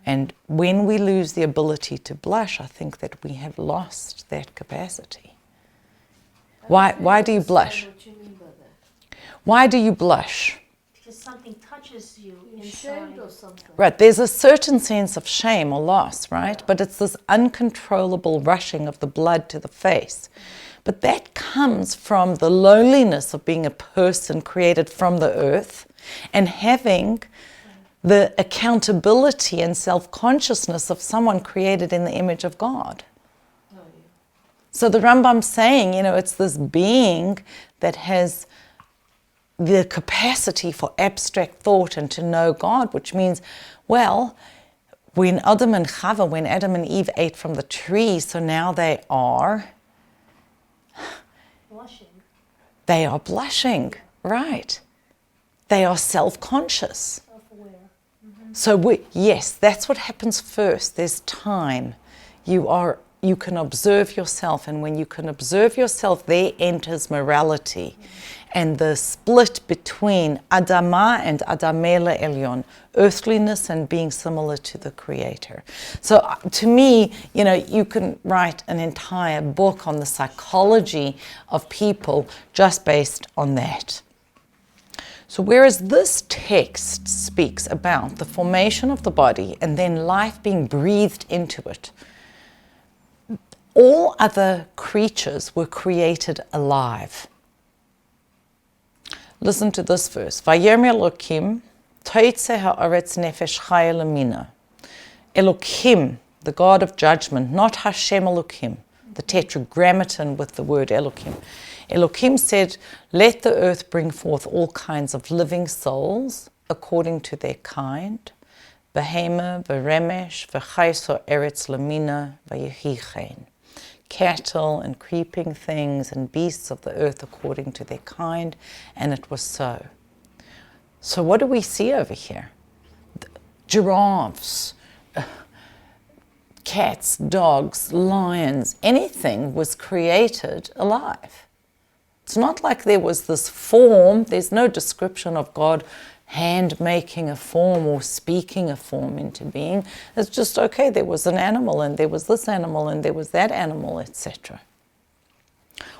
And when we lose the ability to blush, I think that we have lost that capacity. Why do you blush? What you mean by that? Why do you blush? Because something touches you You're inside. ashamed or something. Right, there's a certain sense of shame or loss, right? But it's this uncontrollable rushing of the blood to the face. But that comes from the loneliness of being a person created from the earth and having the accountability and self-consciousness of someone created in the image of God. So the Rambam's saying, it's this being that has the capacity for abstract thought and to know God, which means, well, when Adam and Eve ate from the tree, so now they are Blushing. They are blushing, right? They are self-conscious. Self-aware. So yes, that's what happens first. There's time. You can observe yourself, and when you can observe yourself, there enters morality. And the split between Adama and Adameh Le'elyon, earthliness and being similar to the Creator. So to me, you can write an entire book on the psychology of people just based on that. So whereas this text speaks about the formation of the body and then life being breathed into it, all other creatures were created alive. Listen to this verse. Vayomer Elokim, toitze ha'aretz nefesh chaya lemina. Elokim, the God of judgment, not Hashem Elokim, the tetragrammaton with the word Elokim. Elokim said, let the earth bring forth all kinds of living souls according to their kind. Behema, veremesh, v'chaiso eretz lemina, vayehichein. Cattle and creeping things and beasts of the earth according to their kind, and it was so. So what do we see over here? Giraffes, cats, dogs, lions, anything was created alive. It's not like there was this form. There's no description of God hand making a form or speaking a form into being. It's just, okay, there was an animal and there was this animal and there was that animal, etc.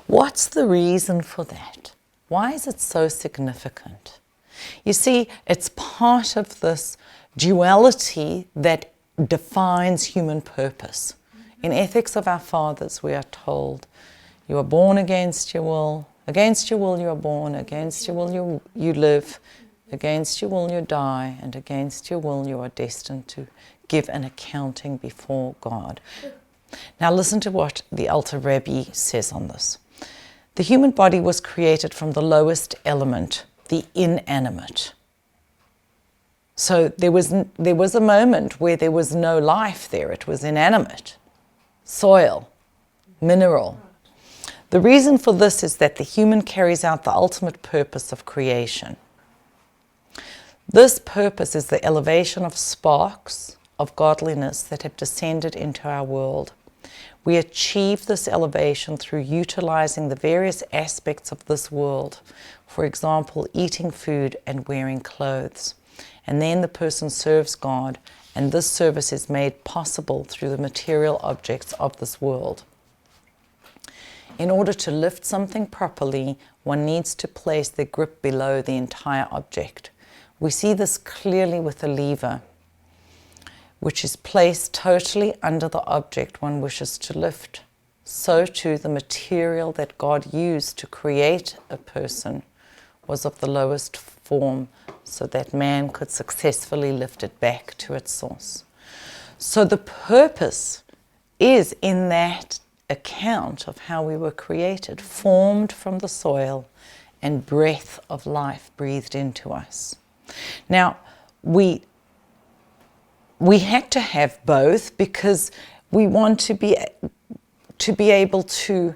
What's the reason for that? Why is it so significant? You see, it's part of this duality that defines human purpose. In Ethics of Our Fathers, we are told, you are born against your will you are born, against your will you live, against your will you die, and against your will you are destined to give an accounting before God. Now listen to what the Alter Rebbe says on this. The human body was created from the lowest element, the inanimate. So there was a moment where there was no life there. It was inanimate, soil, mineral. The reason for this is that the human carries out the ultimate purpose of creation. This purpose is the elevation of sparks of godliness that have descended into our world. We achieve this elevation through utilizing the various aspects of this world, for example, eating food and wearing clothes. And then the person serves God, and this service is made possible through the material objects of this world. In order to lift something properly, one needs to place the grip below the entire object. We see this clearly with the lever, which is placed totally under the object one wishes to lift. So too, the material that God used to create a person was of the lowest form, so that man could successfully lift it back to its source. So the purpose is in that account of how we were created, formed from the soil and breath of life breathed into us. Now, we had to have both because we want to be able to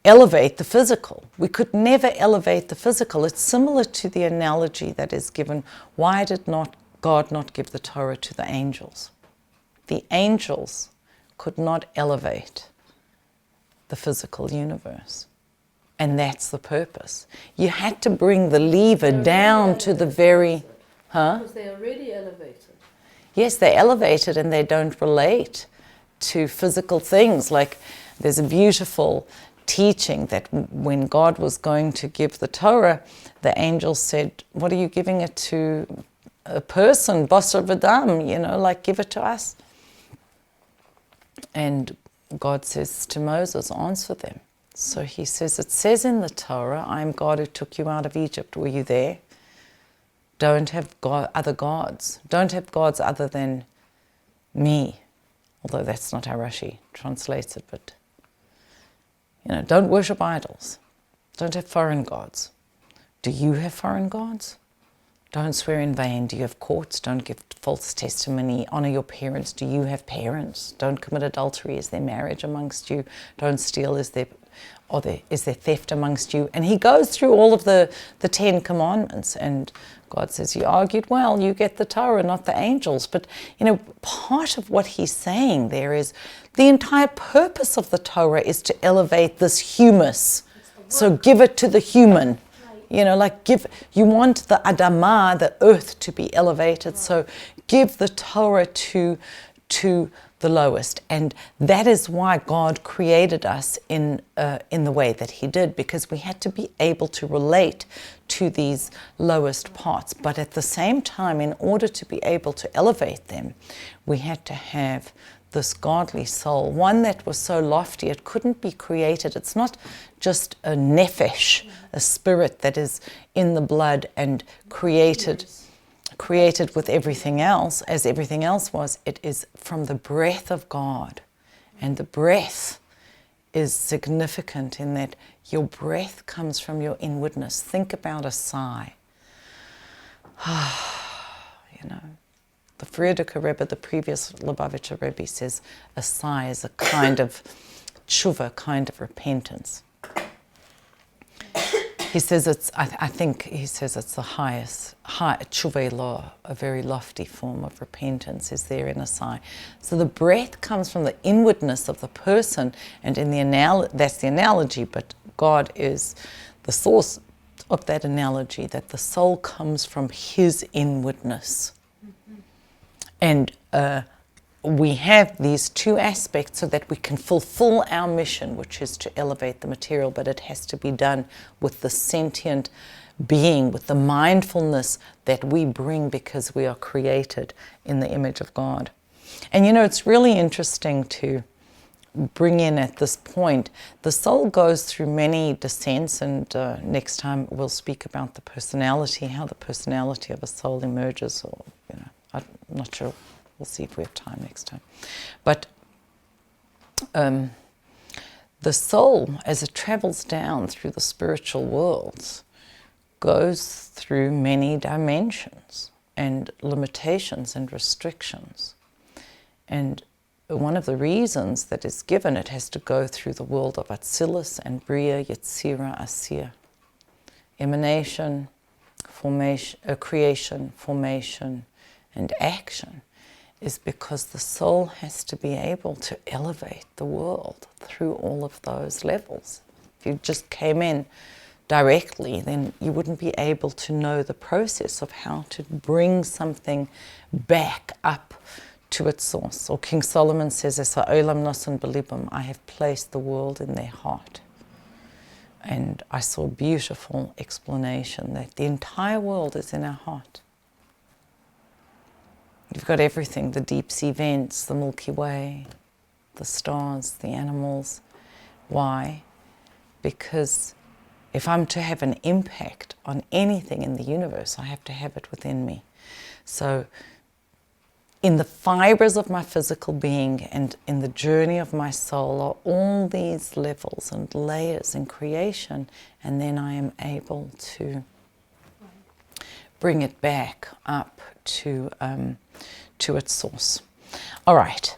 elevate the physical. We could never elevate the physical. It's similar to the analogy that is given, why did not God not give the Torah to the angels? The angels could not elevate the physical universe. And that's the purpose. You had to bring the lever down to the very... Because they're already elevated. Yes, they're elevated and they don't relate to physical things. Like there's a beautiful teaching that when God was going to give the Torah, the angels said, what are you giving it to? A person, Basar V'dam, like give it to us. And God says to Moses, answer them. So he says, it says in the Torah, I am God who took you out of Egypt. Were you there? Don't have other gods. Don't have gods other than me. Although that's not how Rashi translates it, but don't worship idols. Don't have foreign gods. Do you have foreign gods? Don't swear in vain. Do you have courts? Don't give false testimony. Honor your parents. Do you have parents? Don't commit adultery. Is there marriage amongst you? Don't steal. Is there theft amongst you? And he goes through all of the 10 commandments, and God says, you argued well, you get the Torah, not the angels. But, part of what he's saying there is the entire purpose of the Torah is to elevate this humus. So give it to the human. You want the Adamah, the earth, to be elevated. So give the Torah to the lowest. And that is why God created us in the way that he did, because we had to be able to relate to these lowest parts. But at the same time, in order to be able to elevate them, we had to have this godly soul, one that was so lofty it couldn't be created. It's not just a nefesh, a spirit that is in the blood and created with everything else, as everything else was. It is from the breath of God. And the breath is significant in that your breath comes from your inwardness. Think about a sigh. The Frierdiker Rebbe, the previous Lubavitcher Rebbe, says a sigh is a kind of tshuva, kind of repentance. He says it's the highest, tshuva law, a very lofty form of repentance is there in a sigh. So the breath comes from the inwardness of the person, and that's the analogy, but God is the source of that analogy, that the soul comes from his inwardness. And we have these two aspects so that we can fulfill our mission, which is to elevate the material, but it has to be done with the sentient being, with the mindfulness that we bring because we are created in the image of God. And it's really interesting to bring in at this point, the soul goes through many descents, and next time we'll speak about the personality, how the personality of a soul emerges, or I'm not sure We'll see if we have time next time. But the soul, as it travels down through the spiritual worlds, goes through many dimensions and limitations and restrictions. And one of the reasons that is given, it has to go through the world of Atzilus and Bria, Yetzira, Asir. Emanation, formation, creation, formation, and action is because the soul has to be able to elevate the world through all of those levels. If you just came in directly, then you wouldn't be able to know the process of how to bring something back up to its source. Or King Solomon says, I have placed the world in their heart. And I saw a beautiful explanation that the entire world is in our heart. You've got everything, the deep sea vents, the Milky Way, the stars, the animals. Why? Because if I'm to have an impact on anything in the universe, I have to have it within me. So in the fibers of my physical being and in the journey of my soul are all these levels and layers in creation, and then I am able to bring it back up to its source. All right.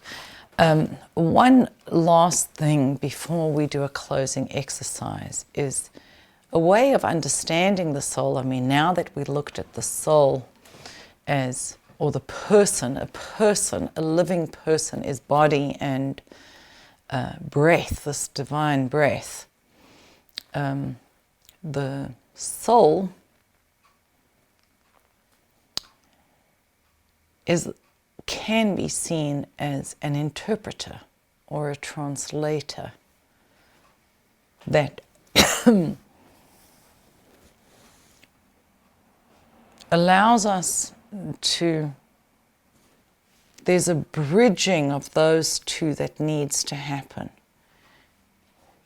One last thing before we do a closing exercise is a way of understanding the soul. I mean, now that we looked at the soul as, or the person, a living person is body and breath, this divine breath. The soul can be seen as an interpreter or a translator that allows us to, there's a bridging of those two that needs to happen.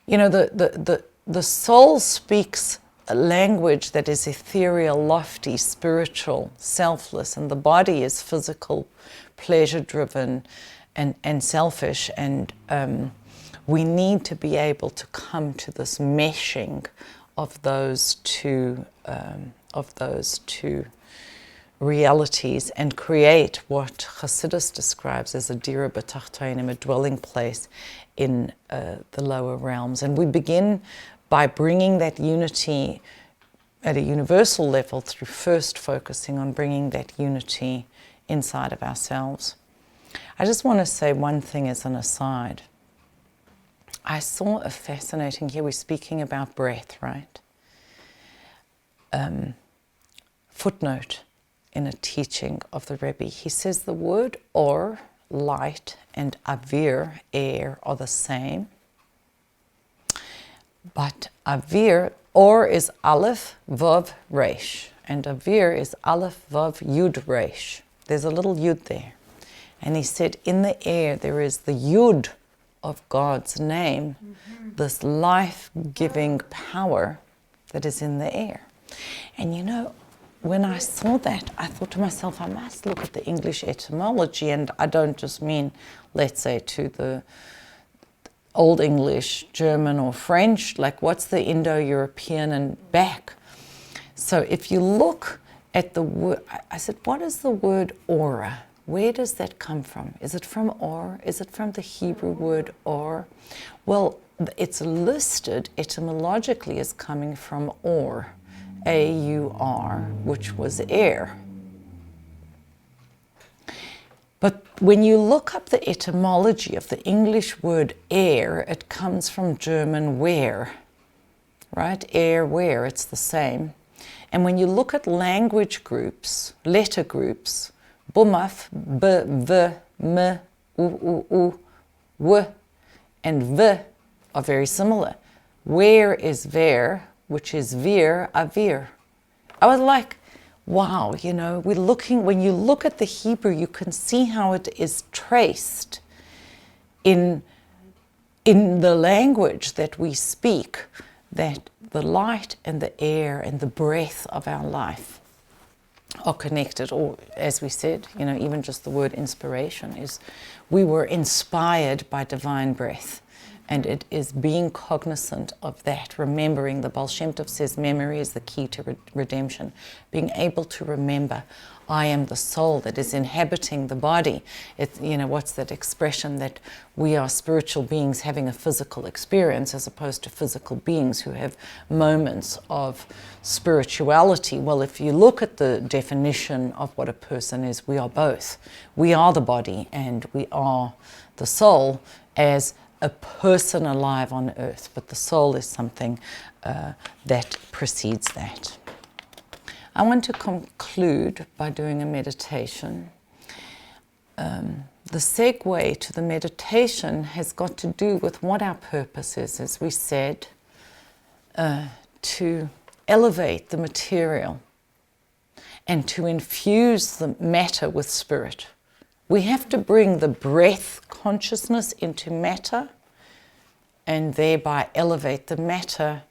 You know, the soul speaks a language that is ethereal, lofty, spiritual, selfless, and the body is physical, pleasure-driven, and selfish, and we need to be able to come to this meshing of those two realities and create what Hasidus describes as a dira b'tachtonim, a dwelling place in the lower realms. And we begin by bringing that unity at a universal level through first focusing on bringing that unity inside of ourselves. I just want to say one thing as an aside. I saw a fascinating, here we're speaking about breath, right? Footnote in a teaching of the Rebbe. He says the word or, light, and avir, air, are the same. But avir, or is aleph, vav, resh, and avir is aleph, vav, yud, resh. There's a little yud there. And he said in the air there is the yud of God's name, this life-giving power that is in the air. And you know, when I saw that, I thought to myself, I must look at the English etymology, and I don't just mean, let's say, to the Old English, German, or French, like what's the Indo-European and back. So if you look at the word, I said, what is the word aura? Where does that come from? Is it from or? Is it from the Hebrew word or? Well, it's listed etymologically as coming from or, A-U-R, which was air. But when you look up the etymology of the English word air, it comes from German wear, right? Air, wear, it's the same. And when you look at language groups, letter groups, bumaf, b, v, m, u, w, and v are very similar. Where is ver, which is vir, avir. I was like, wow, you know, we're looking, when you look at the Hebrew, you can see how it is traced in the language that we speak, that the light and the air and the breath of our life are connected, or as we said, you know, even just the word inspiration is, we were inspired by divine breath. And it is being cognizant of that, remembering. The Baal Shem Tov says memory is the key to redemption. Being able to remember, I am the soul that is inhabiting the body. It, you know, what's that expression that we are spiritual beings having a physical experience as opposed to physical beings who have moments of spirituality? Well, if you look at the definition of what a person is, we are both. We are the body and we are the soul as a person alive on earth, but the soul is something that precedes that. I want to conclude by doing a meditation. The segue to the meditation has got to do with what our purpose is, as we said, to elevate the material and to infuse the matter with spirit. We have to bring the breath consciousness into matter and thereby elevate the matter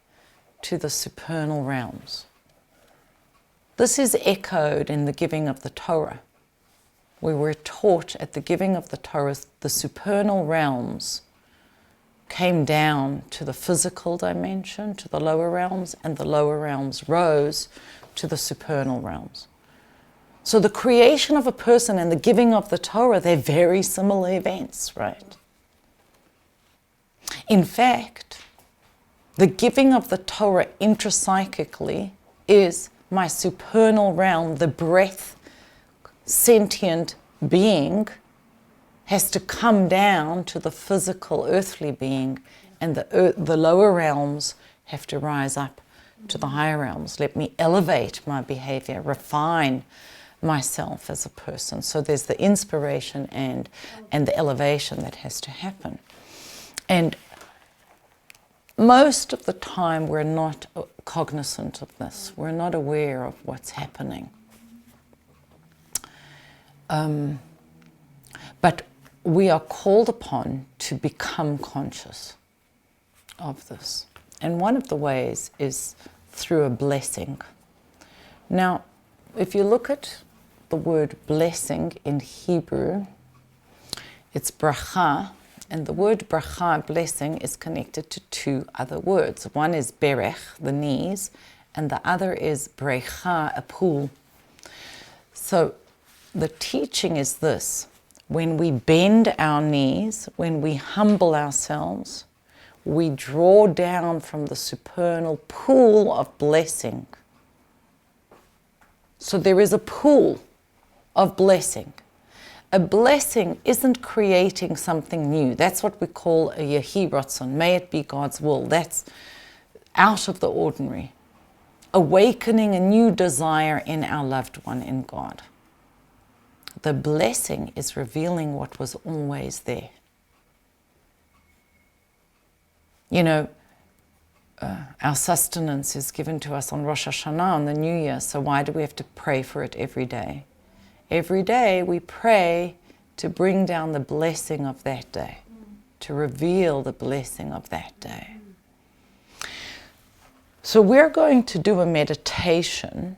to the supernal realms. This is echoed in the giving of the Torah. We were taught at the giving of the Torah, the supernal realms came down to the physical dimension, to the lower realms, and the lower realms rose to the supernal realms. So the creation of a person and the giving of the Torah, they're very similar events, right? In fact, the giving of the Torah intrapsychically is my supernal realm, the breath, sentient being has to come down to the physical earthly being, and the lower realms have to rise up to the higher realms. Let me elevate my behavior, refine myself as a person. So there's the inspiration and the elevation that has to happen. And most of the time we're not cognizant of this. We're not aware of what's happening. But we are called upon to become conscious of this. And one of the ways is through a blessing. Now, if you look at the word blessing in Hebrew, it's bracha, and the word bracha, blessing, is connected to two other words. One is berech, the knees, and the other is brecha, a pool. So the teaching is this: when we bend our knees, when we humble ourselves, we draw down from the supernal pool of blessing. So there is a pool of blessing. A blessing isn't creating something new. That's what we call a Yehi Ratzon. May it be God's will. That's out of the ordinary. Awakening a new desire in our loved one, in God. The blessing is revealing what was always there. You know, our sustenance is given to us on Rosh Hashanah, on the New Year, so why do we have to pray for it every day? Every day we pray to bring down the blessing of that day, to reveal the blessing of that day. So we're going to do a meditation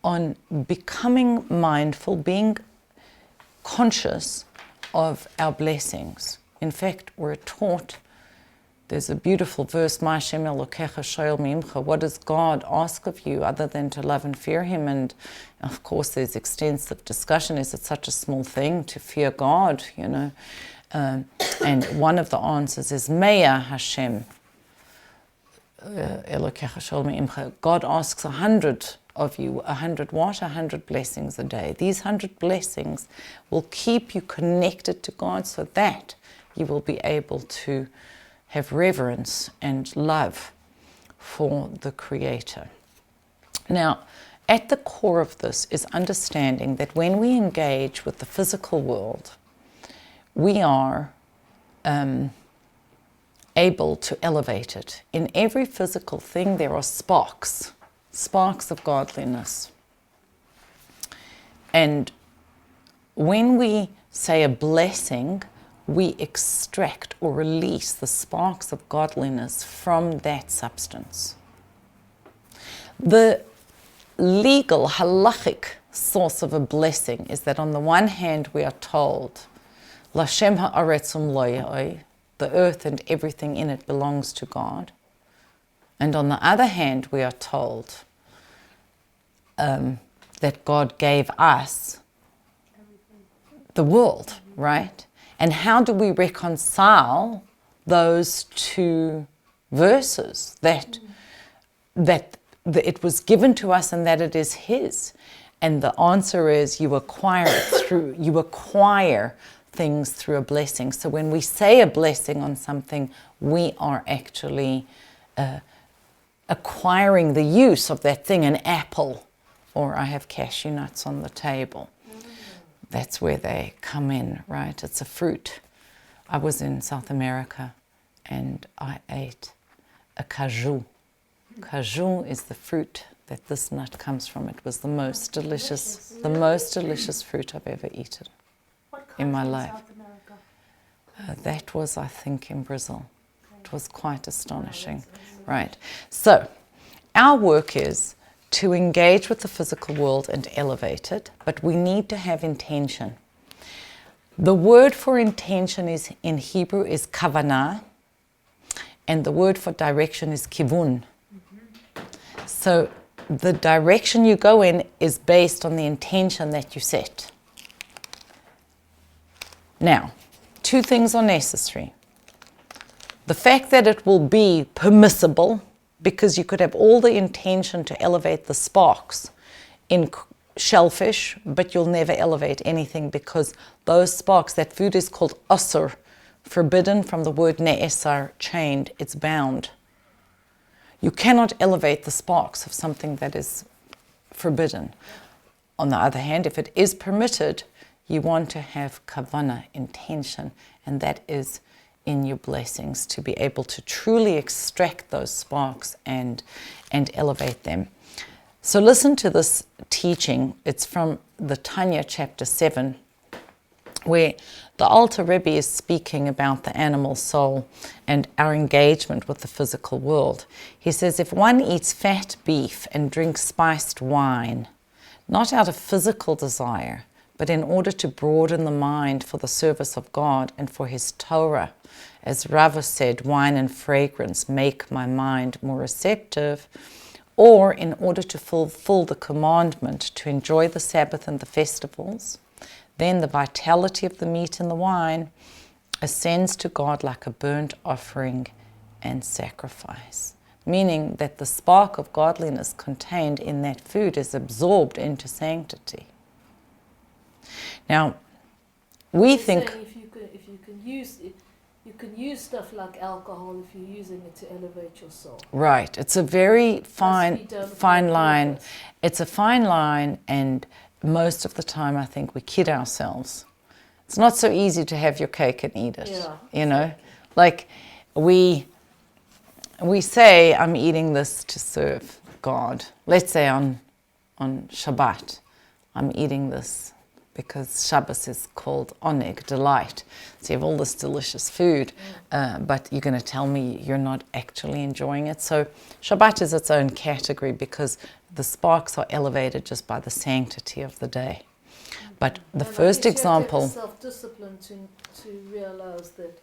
on becoming mindful, being conscious of our blessings. In fact, we're taught, there's a beautiful verse, Ma Hashem Elokecha shoel mimcha, what does God ask of you other than to love and fear Him? And of course there's extensive discussion, is it such a small thing to fear God, you know? And one of the answers is Meya Hashem Elokecha shoel mimcha. God asks 100 of you, 100 what? 100 blessings a day. These 100 blessings will keep you connected to God so that you will be able to have reverence and love for the Creator. Now, at the core of this is understanding that when we engage with the physical world, we are able to elevate it. In every physical thing there are sparks of godliness. And when we say a blessing, we extract or release the sparks of godliness from that substance. The legal, halachic source of a blessing is that on the one hand we are told, Lashem ha'aretz umloyai, the earth and everything in it belongs to God. And on the other hand we are told that God gave us the world, right? And how do we reconcile those two verses, that it was given to us and that it is His? And the answer is you acquire things through a blessing. So when we say a blessing on something, we are actually acquiring the use of that thing, an apple, or I have cashew nuts on the table. That's where they come in, right? It's a fruit. I was in South America and I ate a caju. Caju is the fruit that this nut comes from. It was the most delicious fruit I've ever eaten in my life. South America? That was, I think, in Brazil. It was quite astonishing, right? So, our work is to engage with the physical world and elevate it, but we need to have intention. The word for intention is in Hebrew is kavanah, and the word for direction is kivun. So the direction you go in is based on the intention that you set. Now, two things are necessary. The fact that it will be permissible, because you could have all the intention to elevate the sparks in shellfish, but you'll never elevate anything because those sparks, that food is called asur, forbidden from the word ne'esar, chained, it's bound. You cannot elevate the sparks of something that is forbidden. On the other hand, if it is permitted, you want to have kavanah, intention, and that is in your blessings, to be able to truly extract those sparks and elevate them. So listen to this teaching. It's from the Tanya chapter 7, where the Alter Rebbe is speaking about the animal soul and our engagement with the physical world. He says, if one eats fat beef and drinks spiced wine, not out of physical desire, but in order to broaden the mind for the service of God and for His Torah, as Rava said, wine and fragrance make my mind more receptive, or in order to fulfill the commandment to enjoy the Sabbath and the festivals, then the vitality of the meat and the wine ascends to God like a burnt offering and sacrifice. Meaning that the spark of godliness contained in that food is absorbed into sanctity. Now, we think... If you can use it, you can use stuff like alcohol if you're using it to elevate your soul. Right. It's a very fine line. It's a fine line, and most of the time I think we kid ourselves. It's not so easy to have your cake and eat it. Yeah, you know? Like we say, I'm eating this to serve God. Let's say on Shabbat, I'm eating this because Shabbos is called oneg, delight. So you have all this delicious food, but you're going to tell me you're not actually enjoying it. So Shabbat is its own category because the sparks are elevated just by the sanctity of the day. But the first example... You have to have self-discipline to realize that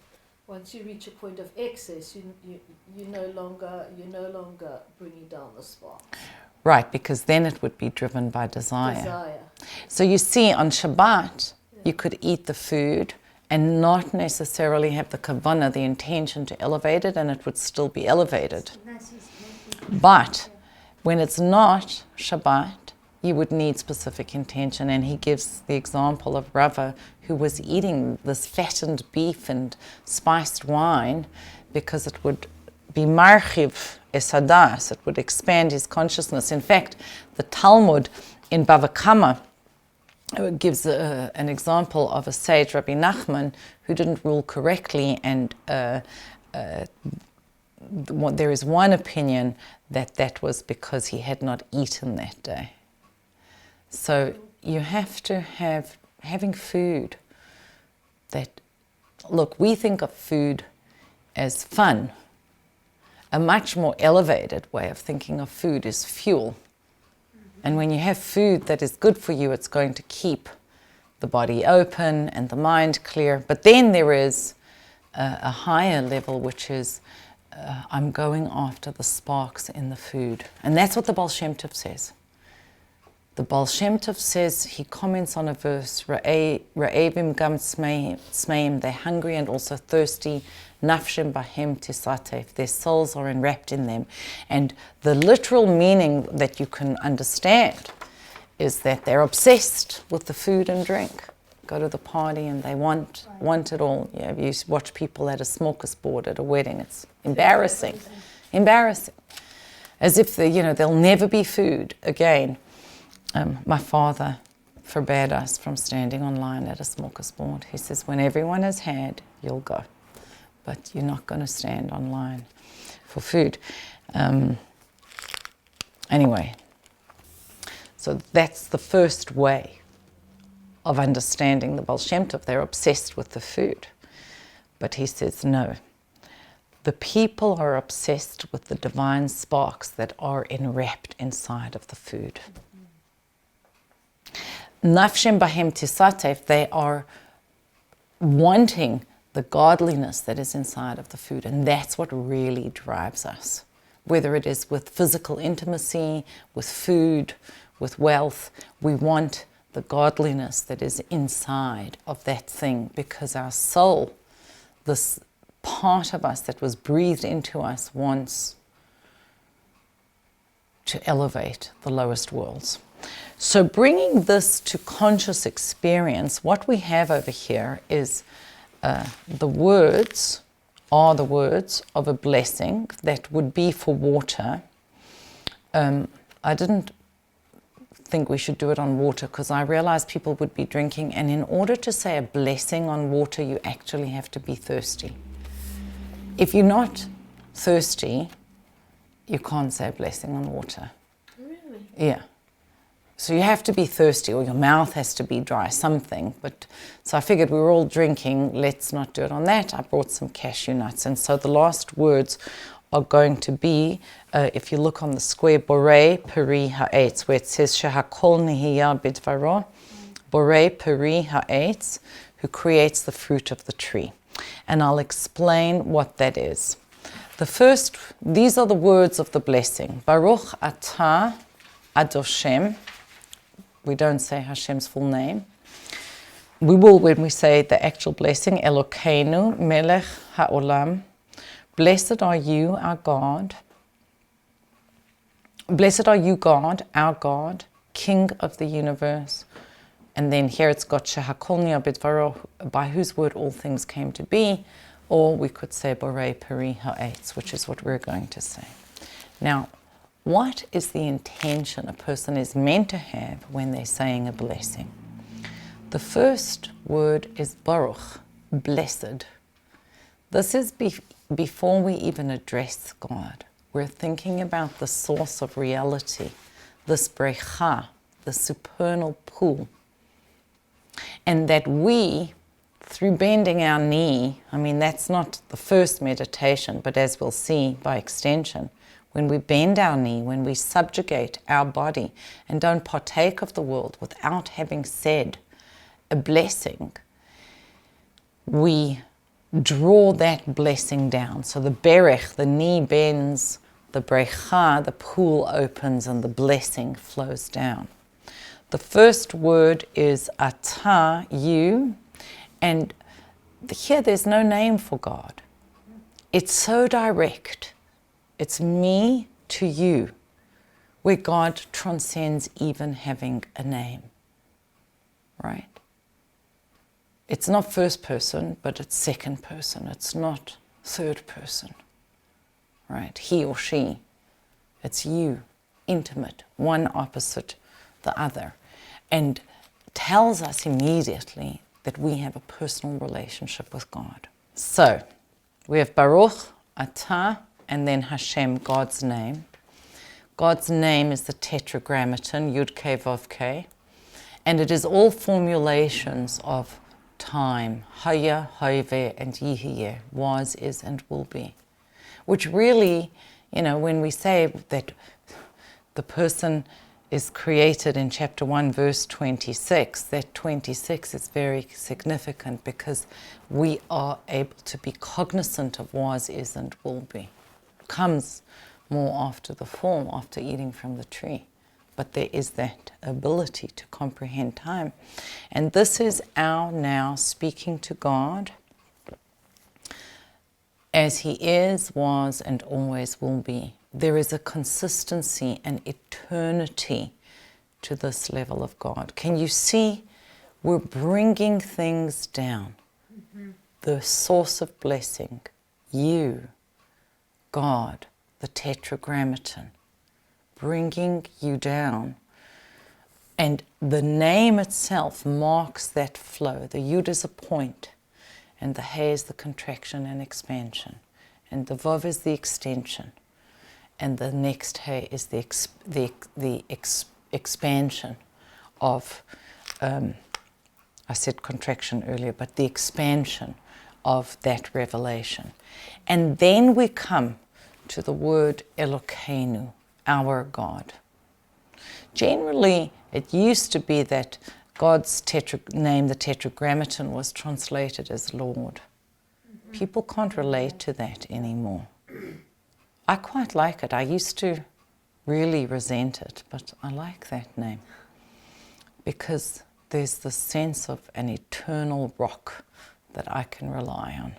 once you reach a point of excess, you're no longer bringing down the spark. Right, because then it would be driven by desire. So you see, on Shabbat, you could eat the food and not necessarily have the kavanah, the intention to elevate it, and it would still be elevated. But when it's not Shabbat, you would need specific intention. And he gives the example of Rava, who was eating this fattened beef and spiced wine because it would be marchiv esadas, it would expand his consciousness. In fact, the Talmud in Bava Kama gives an example of a sage, Rabbi Nachman, who didn't rule correctly, and there is one opinion that was because he had not eaten that day. So you have to having food that, look, we think of food as fun. A much more elevated way of thinking of food is fuel. And when you have food that is good for you, it's going to keep the body open and the mind clear. But then there is a higher level, which is I'm going after the sparks in the food. And that's what the Baal Shem Tov says. The Baal Shem Tov says, he comments on a verse, Ra'evim gam tzmeim, they're hungry and also thirsty, nafshem bahem tisatef, their souls are enwrapped in them. And the literal meaning that you can understand is that they're obsessed with the food and drink. Go to the party and they want it all. You watch people at a smorgasbord at a wedding, it's embarrassing. Embarrassing. As if there'll never be food again. My father forbade us from standing online at a smorgasbord. He says, when everyone has had, you'll go. But you're not going to stand online for food. Anyway, so that's the first way of understanding the Baal Shem Tov. They're obsessed with the food. But he says, no. The people are obsessed with the divine sparks that are enwrapped inside of the food. Nafshem bahem tisatef, they are wanting the godliness that is inside of the food, and that's what really drives us. Whether it is with physical intimacy, with food, with wealth, we want the godliness that is inside of that thing, because our soul, this part of us that was breathed into us, wants to elevate the lowest worlds. So bringing this to conscious experience, what we have over here is the words are the words of a blessing that would be for water. I didn't think we should do it on water because I realized people would be drinking, and in order to say a blessing on water, you actually have to be thirsty. If you're not thirsty, you can't say a blessing on water. Really? Yeah. So you have to be thirsty, or your mouth has to be dry, something. So I figured we were all drinking, let's not do it on that. I brought some cashew nuts. And so the last words are going to be, if you look on the square, Borei Peri Ha'etz, where it says, Shehakol Nihiyah Bidvaro, Borei Peri Ha'etz, who creates the fruit of the tree. And I'll explain what that is. These are the words of the blessing. Baruch Atah Adoshem. We don't say Hashem's full name. We will when we say the actual blessing, Elokeinu Melech Ha'olam. Blessed are you, our God. Blessed are you, God, our God, King of the universe. And then here it's got Shehakol Nihiyah Bidvaro, by whose word all things came to be. Or we could say Borei Peri Ha'etz, which is what we're going to say. Now, what is the intention a person is meant to have when they're saying a blessing? The first word is Baruch, blessed. This is before we even address God. We're thinking about the source of reality, this brecha, the supernal pool. And that we, through bending our knee, that's not the first meditation, but as we'll see by extension, when we bend our knee, when we subjugate our body and don't partake of the world without having said a blessing, we draw that blessing down. So the berech, the knee bends, the brecha, the pool opens, and the blessing flows down. The first word is atah, you, and here there's no name for God. It's so direct. It's me to you, where God transcends even having a name, right? It's not first person, but it's second person. It's not third person, right? He or she. It's you, intimate, one opposite the other, and tells us immediately that we have a personal relationship with God. So, we have Baruch, Atah, and then Hashem, God's name. God's name is the tetragrammaton, Yud Kei Vav Kei, and it is all formulations of time, Haya, Hayve, and Yihiyeh, was, is, and will be. Which really, when we say that the person is created in chapter 1, verse 26, that 26 is very significant because we are able to be cognizant of was, is, and will be. Comes more after the form, after eating from the tree. But there is that ability to comprehend time. And this is our now speaking to God as He is, was, and always will be. There is a consistency and eternity to this level of God. Can you see? We're bringing things down. The source of blessing, you, God, the tetragrammaton, bringing you down. And the name itself marks that flow. The Yud is a point, and the He is the contraction and expansion, and the Vav is the extension. And the next He is the expansion of, I said contraction earlier, but the expansion of that revelation. And then we come to the word Elokeinu, our God. Generally, it used to be that God's name, the tetragrammaton, was translated as Lord. People can't relate to that anymore. I quite like it. I used to really resent it, but I like that name because there's the sense of an eternal rock that I can rely on,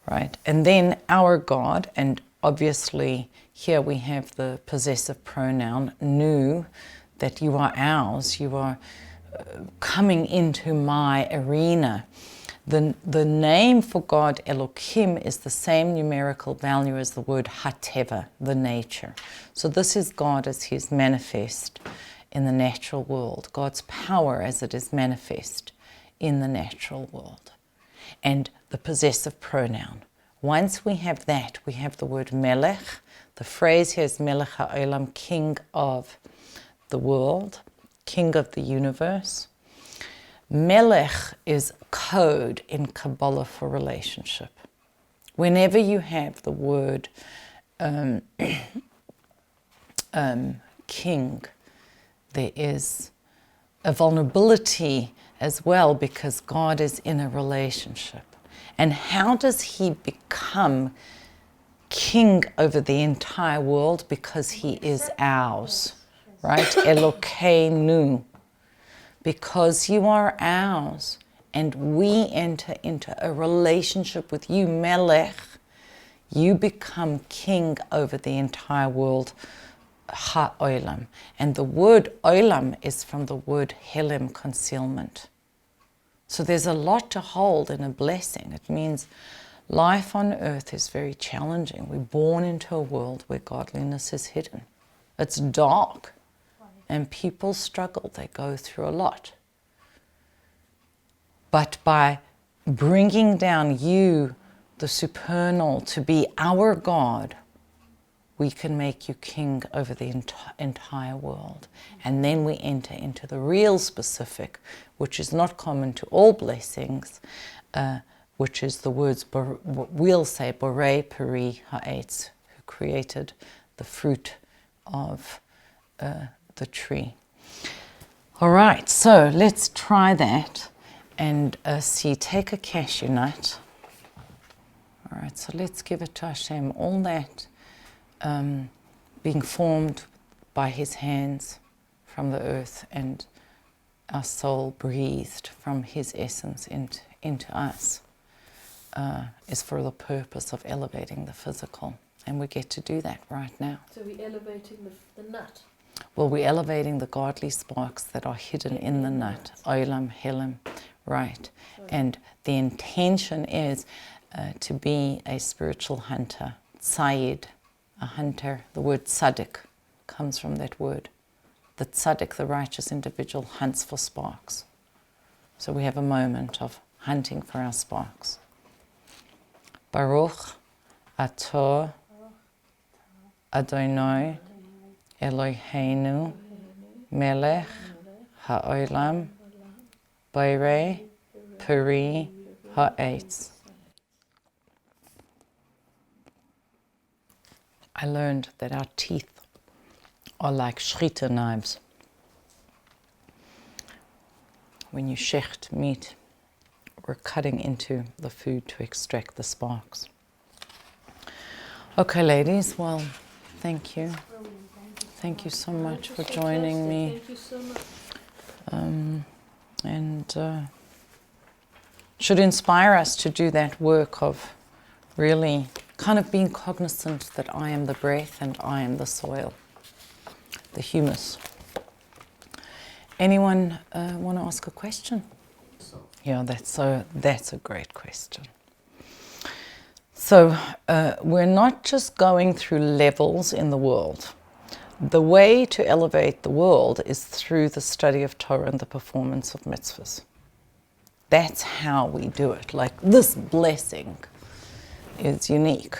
right? And then our God, and obviously here we have the possessive pronoun, nu, that you are ours, you are coming into my arena. The name for God, Elohim, is the same numerical value as the word hateva, the nature. So this is God as He is manifest in the natural world, God's power as it is manifest in the natural world. And the possessive pronoun. Once we have that, we have the word melech. The phrase here is melech ha'olam, king of the world, king of the universe. Melech is code in Kabbalah for relationship. Whenever you have the word king, there is a vulnerability as well because God is in a relationship. And how does He become king over the entire world? Because He is ours, right? Elokeinu. Because you are ours, and we enter into a relationship with you, Melech, you become king over the entire world, ha'olam. And the word olam is from the word helem, concealment. So there's a lot to hold in a blessing. It means life on earth is very challenging. We're born into a world where godliness is hidden. It's dark. And people struggle, they go through a lot. But by bringing down you, the supernal, to be our God, we can make you king over the entire world. And then we enter into the real specific, which is not common to all blessings, which is the words, we'll say, Borei Peri Ha'etz, who created the fruit of the tree. All right, so let's try that and see. Take a cashew nut. All right, so let's give it to Hashem. All that being formed by His hands from the earth, and our soul breathed from His essence into us is for the purpose of elevating the physical. And we get to do that right now. So we're elevating the nut. Well, we're elevating the godly sparks that are hidden in the nut. Olam, Helem, right. And the intention is to be a spiritual hunter. Tzayid, a hunter. The word tzaddik comes from that word. The tzaddik, the righteous individual, hunts for sparks. So we have a moment of hunting for our sparks. Baruch atah Adonai Eloheinu melech ha'olam borei peri ha'etz. I learned that our teeth are like shrita knives. when you shecht meat, we're cutting into the food to extract the sparks. Okay, ladies, well, thank you. Thank you so much for joining me. Thank you so much. And should inspire us to do that work of really kind of being cognizant that I am the breath and I am the soil, the humus. Anyone want to ask a question? Yeah, that's a great question. So we're not just going through levels in the world. The way to elevate the world is through the study of Torah and the performance of mitzvahs. That's how we do it. Like, this blessing is unique.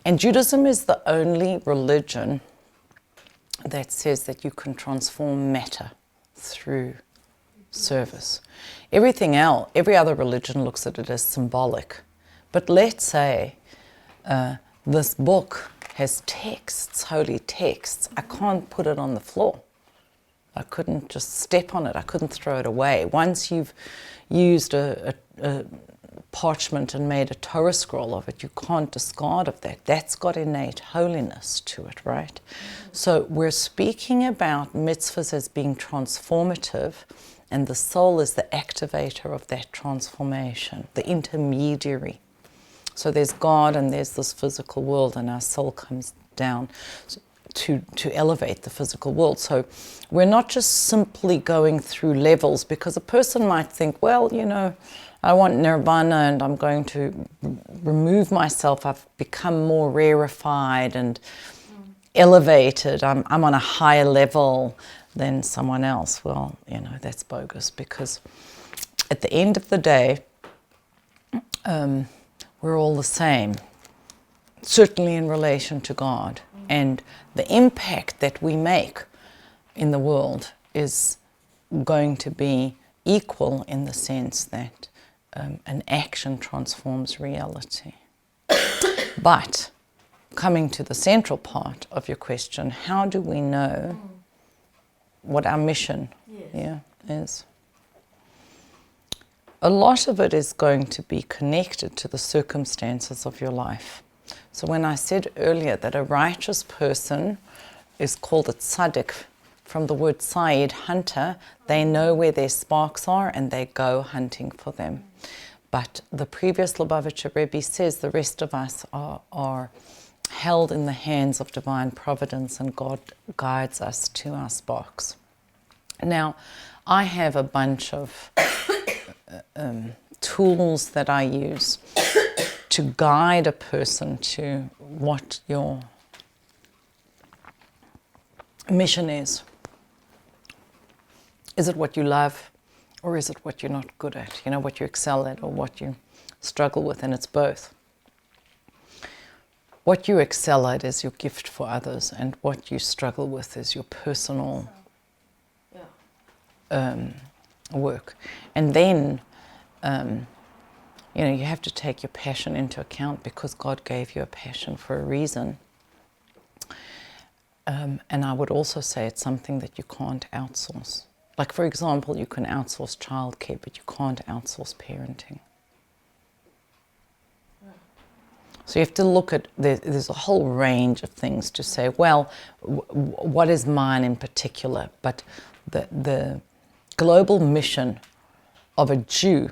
And Judaism is the only religion that says that you can transform matter through service. Everything else, every other religion looks at it as symbolic. But let's say this book has texts, holy texts. I can't put it on the floor. I couldn't just step on it. I couldn't throw it away. Once you've used a parchment and made a Torah scroll of it, you can't discard of that. That's got innate holiness to it, right? So we're speaking about mitzvahs as being transformative, and the soul is the activator of that transformation, the intermediary. So there's God and there's this physical world, and our soul comes down to elevate the physical world. So we're not just simply going through levels, because a person might think, well, you know, I want nirvana and I'm going to remove myself. I've become more rarefied and elevated. I'm on a higher level than someone else. Well, you know, that's bogus, because at the end of the day, we're all the same, certainly in relation to God. And the impact that we make in the world is going to be equal in the sense that an action transforms reality. But coming to the central part of your question, how do we know what our mission is? A lot of it is going to be connected to the circumstances of your life. So when I said earlier that a righteous person is called a tzaddik, from the word tzayid, hunter, they know where their sparks are and they go hunting for them. But the previous Lubavitcher Rebbe says the rest of us are held in the hands of divine providence, and God guides us to our sparks. Now, I have a bunch of tools that I use to guide a person to what your mission is. Is it what you love, or is it what you're not good at? You know, what you excel at or what you struggle with, and it's both. What you excel at is your gift for others, and what you struggle with is your personal work. And then, you know, you have to take your passion into account, because God gave you a passion for a reason. And I would also say it's something that you can't outsource. Like, for example, you can outsource childcare, but you can't outsource parenting. So you have to look at, there's a whole range of things to say, well, what is mine in particular? But the global mission of a Jew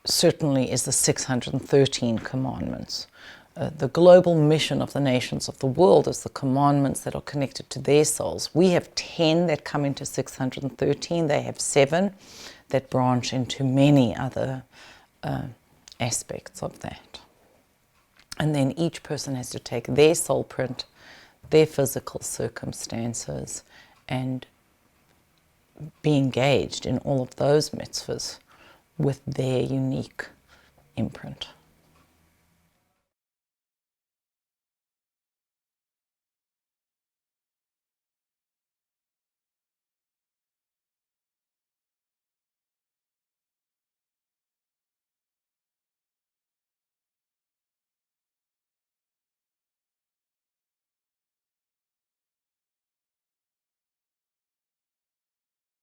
certainly is the 613 commandments. The global mission of the nations of the world is the commandments that are connected to their souls. We have 10 that come into 613. They have 7 that branch into many other aspects of that. And then each person has to take their soul print, their physical circumstances, and be engaged in all of those mitzvahs with their unique imprint.